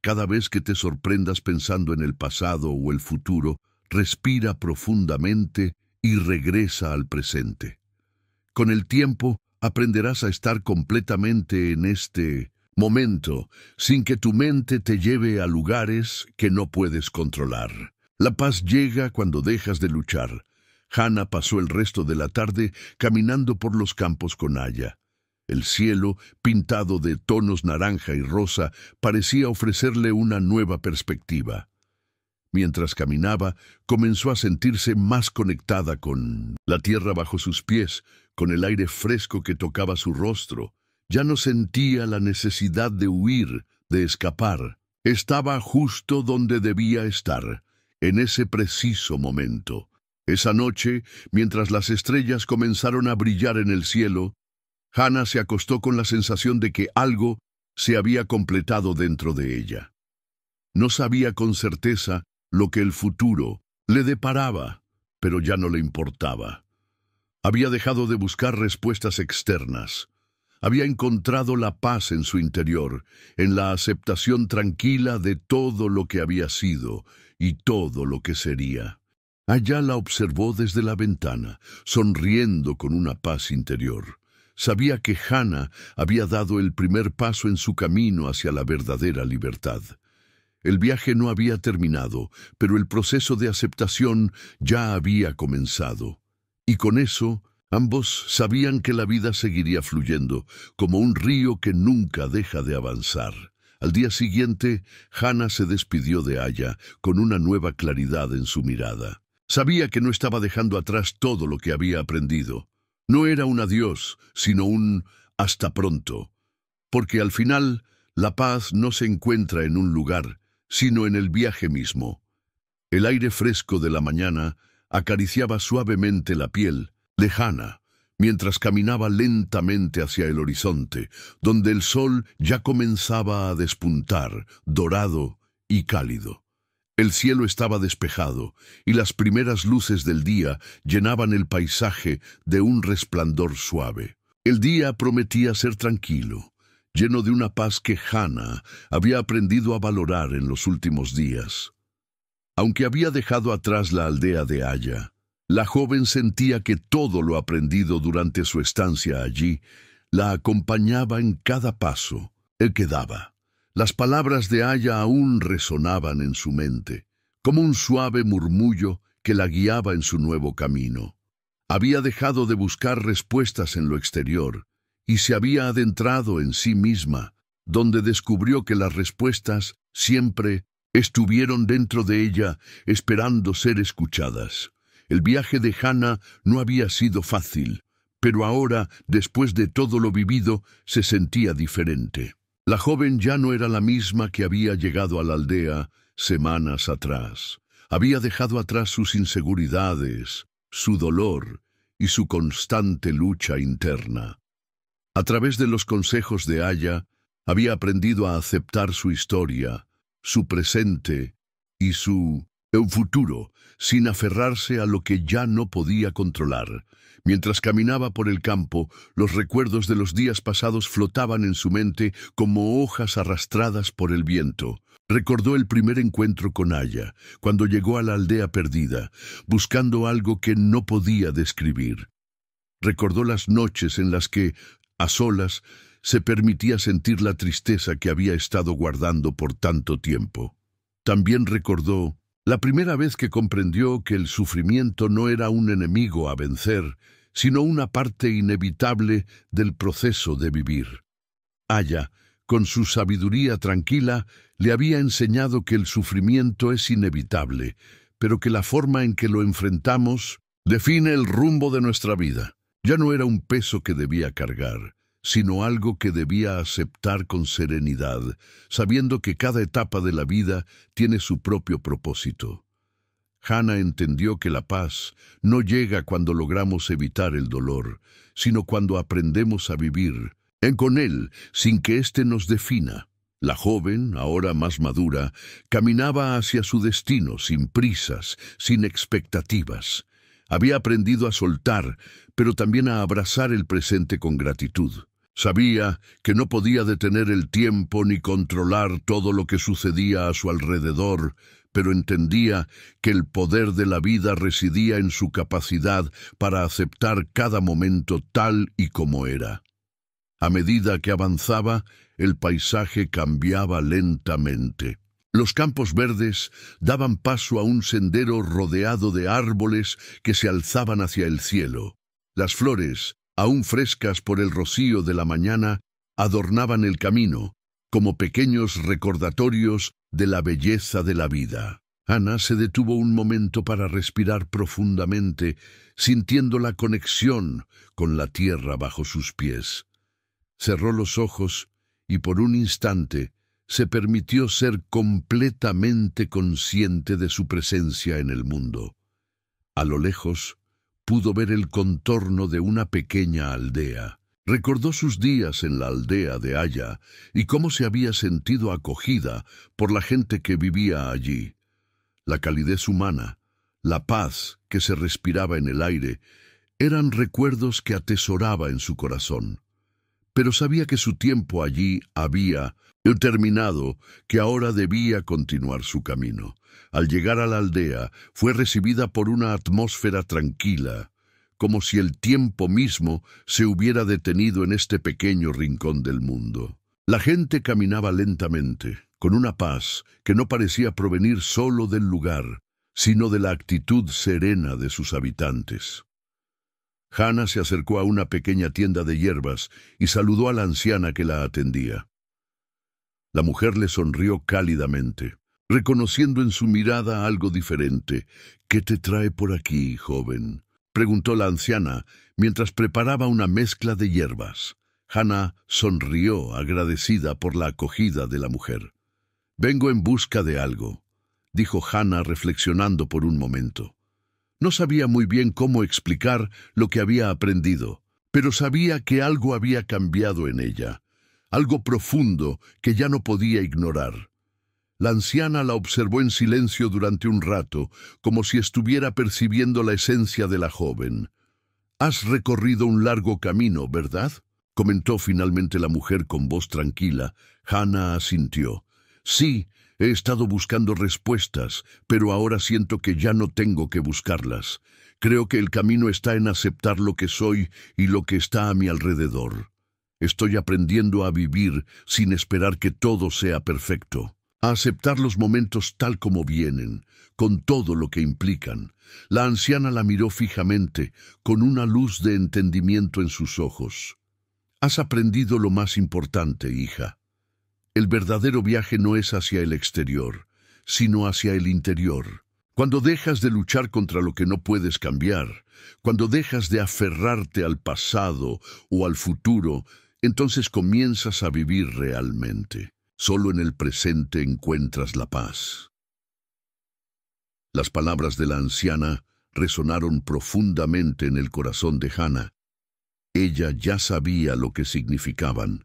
Cada vez que te sorprendas pensando en el pasado o el futuro, respira profundamente y regresa al presente. Con el tiempo, aprenderás a estar completamente en este momento, sin que tu mente te lleve a lugares que no puedes controlar. La paz llega cuando dejas de luchar. Hannah pasó el resto de la tarde caminando por los campos con Aya. El cielo, pintado de tonos naranja y rosa, parecía ofrecerle una nueva perspectiva. Mientras caminaba, comenzó a sentirse más conectada con la tierra bajo sus pies, con el aire fresco que tocaba su rostro. Ya no sentía la necesidad de huir, de escapar. Estaba justo donde debía estar, en ese preciso momento. Esa noche, mientras las estrellas comenzaron a brillar en el cielo, Hannah se acostó con la sensación de que algo se había completado dentro de ella. No sabía con certeza lo que el futuro le deparaba, pero ya no le importaba. Había dejado de buscar respuestas externas. Había encontrado la paz en su interior, en la aceptación tranquila de todo lo que había sido y todo lo que sería. Aya la observó desde la ventana, sonriendo con una paz interior. Sabía que Hannah había dado el primer paso en su camino hacia la verdadera libertad. El viaje no había terminado, pero el proceso de aceptación ya había comenzado. Y con eso, ambos sabían que la vida seguiría fluyendo, como un río que nunca deja de avanzar. Al día siguiente, Hannah se despidió de Aya con una nueva claridad en su mirada. Sabía que no estaba dejando atrás todo lo que había aprendido. No era un adiós, sino un hasta pronto, porque al final la paz no se encuentra en un lugar, sino en el viaje mismo. El aire fresco de la mañana acariciaba suavemente la piel de Hannah, mientras caminaba lentamente hacia el horizonte, donde el sol ya comenzaba a despuntar, dorado y cálido. El cielo estaba despejado y las primeras luces del día llenaban el paisaje de un resplandor suave. El día prometía ser tranquilo, lleno de una paz que Hannah había aprendido a valorar en los últimos días. Aunque había dejado atrás la aldea de Aya, la joven sentía que todo lo aprendido durante su estancia allí la acompañaba en cada paso el que daba. Las palabras de Aya aún resonaban en su mente, como un suave murmullo que la guiaba en su nuevo camino. Había dejado de buscar respuestas en lo exterior y se había adentrado en sí misma, donde descubrió que las respuestas siempre estuvieron dentro de ella, esperando ser escuchadas. El viaje de Hannah no había sido fácil, pero ahora, después de todo lo vivido, se sentía diferente. La joven ya no era la misma que había llegado a la aldea semanas atrás. Había dejado atrás sus inseguridades, su dolor y su constante lucha interna. A través de los consejos de Aya, había aprendido a aceptar su historia, su presente y su futuro, sin aferrarse a lo que ya no podía controlar. Mientras caminaba por el campo, los recuerdos de los días pasados flotaban en su mente como hojas arrastradas por el viento. Recordó el primer encuentro con Aya, cuando llegó a la aldea perdida, buscando algo que no podía describir. Recordó las noches en las que, a solas, se permitía sentir la tristeza que había estado guardando por tanto tiempo. También recordó la primera vez que comprendió que el sufrimiento no era un enemigo a vencer, sino una parte inevitable del proceso de vivir. Aya, con su sabiduría tranquila, le había enseñado que el sufrimiento es inevitable, pero que la forma en que lo enfrentamos define el rumbo de nuestra vida. Ya no era un peso que debía cargar, sino algo que debía aceptar con serenidad, sabiendo que cada etapa de la vida tiene su propio propósito. Hannah entendió que la paz no llega cuando logramos evitar el dolor, sino cuando aprendemos a vivir con él sin que éste nos defina. La joven, ahora más madura, caminaba hacia su destino sin prisas, sin expectativas. Había aprendido a soltar, pero también a abrazar el presente con gratitud. Sabía que no podía detener el tiempo ni controlar todo lo que sucedía a su alrededor, pero entendía que el poder de la vida residía en su capacidad para aceptar cada momento tal y como era. A medida que avanzaba, el paisaje cambiaba lentamente. Los campos verdes daban paso a un sendero rodeado de árboles que se alzaban hacia el cielo. Las flores, aún frescas por el rocío de la mañana, adornaban el camino, como pequeños recordatorios de la belleza de la vida. Hannah se detuvo un momento para respirar profundamente, sintiendo la conexión con la tierra bajo sus pies. Cerró los ojos y por un instante se permitió ser completamente consciente de su presencia en el mundo. A lo lejos, pudo ver el contorno de una pequeña aldea. Recordó sus días en la aldea de Aya y cómo se había sentido acogida por la gente que vivía allí. La calidez humana, la paz que se respiraba en el aire, eran recuerdos que atesoraba en su corazón. Pero sabía que su tiempo allí había terminado, que ahora debía continuar su camino. Al llegar a la aldea, fue recibida por una atmósfera tranquila, como si el tiempo mismo se hubiera detenido en este pequeño rincón del mundo. La gente caminaba lentamente, con una paz que no parecía provenir solo del lugar, sino de la actitud serena de sus habitantes. Hannah se acercó a una pequeña tienda de hierbas y saludó a la anciana que la atendía. La mujer le sonrió cálidamente, reconociendo en su mirada algo diferente. «¿Qué te trae por aquí, joven?», preguntó la anciana mientras preparaba una mezcla de hierbas. Hannah sonrió, agradecida por la acogida de la mujer. «Vengo en busca de algo», dijo Hannah reflexionando por un momento. No sabía muy bien cómo explicar lo que había aprendido, pero sabía que algo había cambiado en ella, algo profundo que ya no podía ignorar. La anciana la observó en silencio durante un rato, como si estuviera percibiendo la esencia de la joven. «Has recorrido un largo camino, ¿verdad?», comentó finalmente la mujer con voz tranquila. Hannah asintió. «Sí, he estado buscando respuestas, pero ahora siento que ya no tengo que buscarlas. Creo que el camino está en aceptar lo que soy y lo que está a mi alrededor. Estoy aprendiendo a vivir sin esperar que todo sea perfecto, a aceptar los momentos tal como vienen, con todo lo que implican». La anciana la miró fijamente, con una luz de entendimiento en sus ojos. «Has aprendido lo más importante, hija. El verdadero viaje no es hacia el exterior, sino hacia el interior. Cuando dejas de luchar contra lo que no puedes cambiar, cuando dejas de aferrarte al pasado o al futuro, entonces comienzas a vivir realmente. Solo en el presente encuentras la paz». Las palabras de la anciana resonaron profundamente en el corazón de Hannah. Ella ya sabía lo que significaban.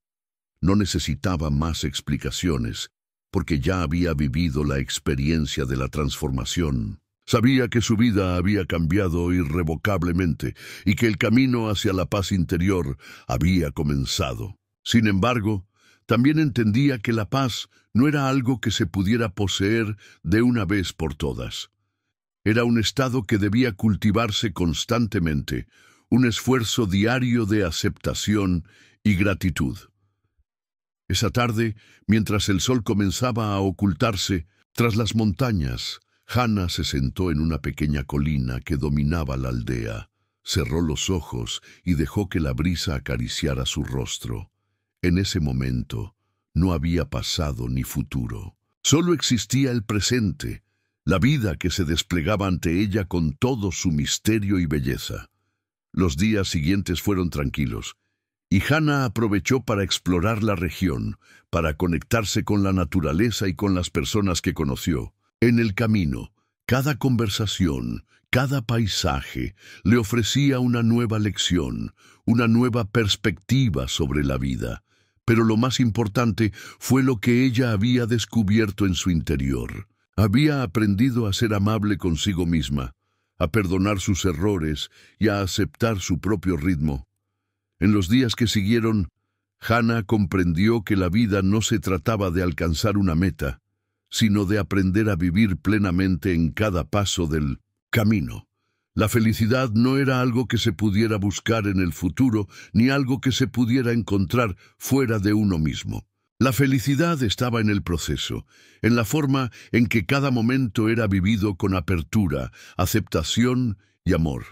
No necesitaba más explicaciones, porque ya había vivido la experiencia de la transformación. Sabía que su vida había cambiado irrevocablemente y que el camino hacia la paz interior había comenzado. Sin embargo, también entendía que la paz no era algo que se pudiera poseer de una vez por todas. Era un estado que debía cultivarse constantemente, un esfuerzo diario de aceptación y gratitud. Esa tarde, mientras el sol comenzaba a ocultarse tras las montañas, Hannah se sentó en una pequeña colina que dominaba la aldea. Cerró los ojos y dejó que la brisa acariciara su rostro. En ese momento, no había pasado ni futuro. Solo existía el presente, la vida que se desplegaba ante ella con todo su misterio y belleza. Los días siguientes fueron tranquilos, y Hannah aprovechó para explorar la región, para conectarse con la naturaleza y con las personas que conoció. En el camino, cada conversación, cada paisaje, le ofrecía una nueva lección, una nueva perspectiva sobre la vida. Pero lo más importante fue lo que ella había descubierto en su interior. Había aprendido a ser amable consigo misma, a perdonar sus errores y a aceptar su propio ritmo. En los días que siguieron, Hannah comprendió que la vida no se trataba de alcanzar una meta, sino de aprender a vivir plenamente en cada paso del camino. La felicidad no era algo que se pudiera buscar en el futuro, ni algo que se pudiera encontrar fuera de uno mismo. La felicidad estaba en el proceso, en la forma en que cada momento era vivido con apertura, aceptación y amor.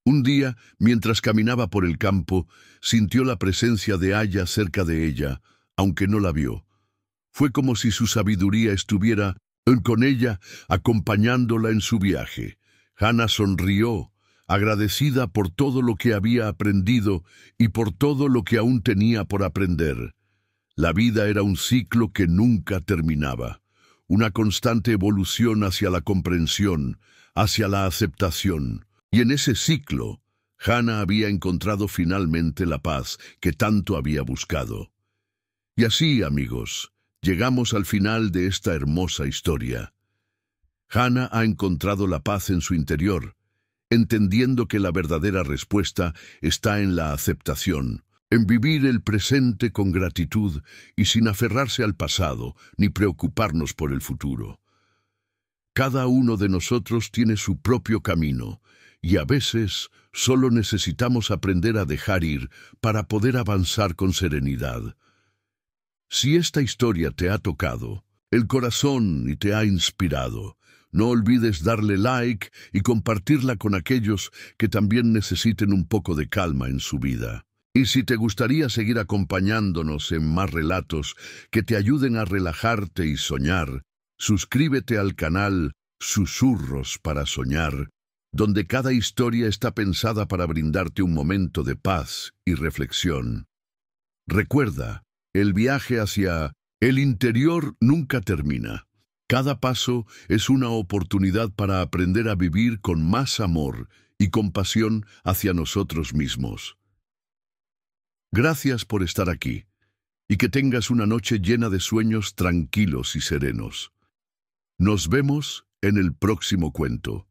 Un día, mientras caminaba por el campo, sintió la presencia de Aya cerca de ella, aunque no la vio. Fue como si su sabiduría estuviera con ella, acompañándola en su viaje. Hannah sonrió, agradecida por todo lo que había aprendido y por todo lo que aún tenía por aprender. La vida era un ciclo que nunca terminaba, una constante evolución hacia la comprensión, hacia la aceptación. Y en ese ciclo, Hannah había encontrado finalmente la paz que tanto había buscado. Y así, amigos, llegamos al final de esta hermosa historia. Hannah ha encontrado la paz en su interior, entendiendo que la verdadera respuesta está en la aceptación, en vivir el presente con gratitud y sin aferrarse al pasado ni preocuparnos por el futuro. Cada uno de nosotros tiene su propio camino, y a veces solo necesitamos aprender a dejar ir para poder avanzar con serenidad. Si esta historia te ha tocado el corazón y te ha inspirado, no olvides darle like y compartirla con aquellos que también necesiten un poco de calma en su vida. Y si te gustaría seguir acompañándonos en más relatos que te ayuden a relajarte y soñar, suscríbete al canal Susurros para Soñar, donde cada historia está pensada para brindarte un momento de paz y reflexión. Recuerda, el viaje hacia el interior nunca termina. Cada paso es una oportunidad para aprender a vivir con más amor y compasión hacia nosotros mismos. Gracias por estar aquí, y que tengas una noche llena de sueños tranquilos y serenos. Nos vemos en el próximo cuento.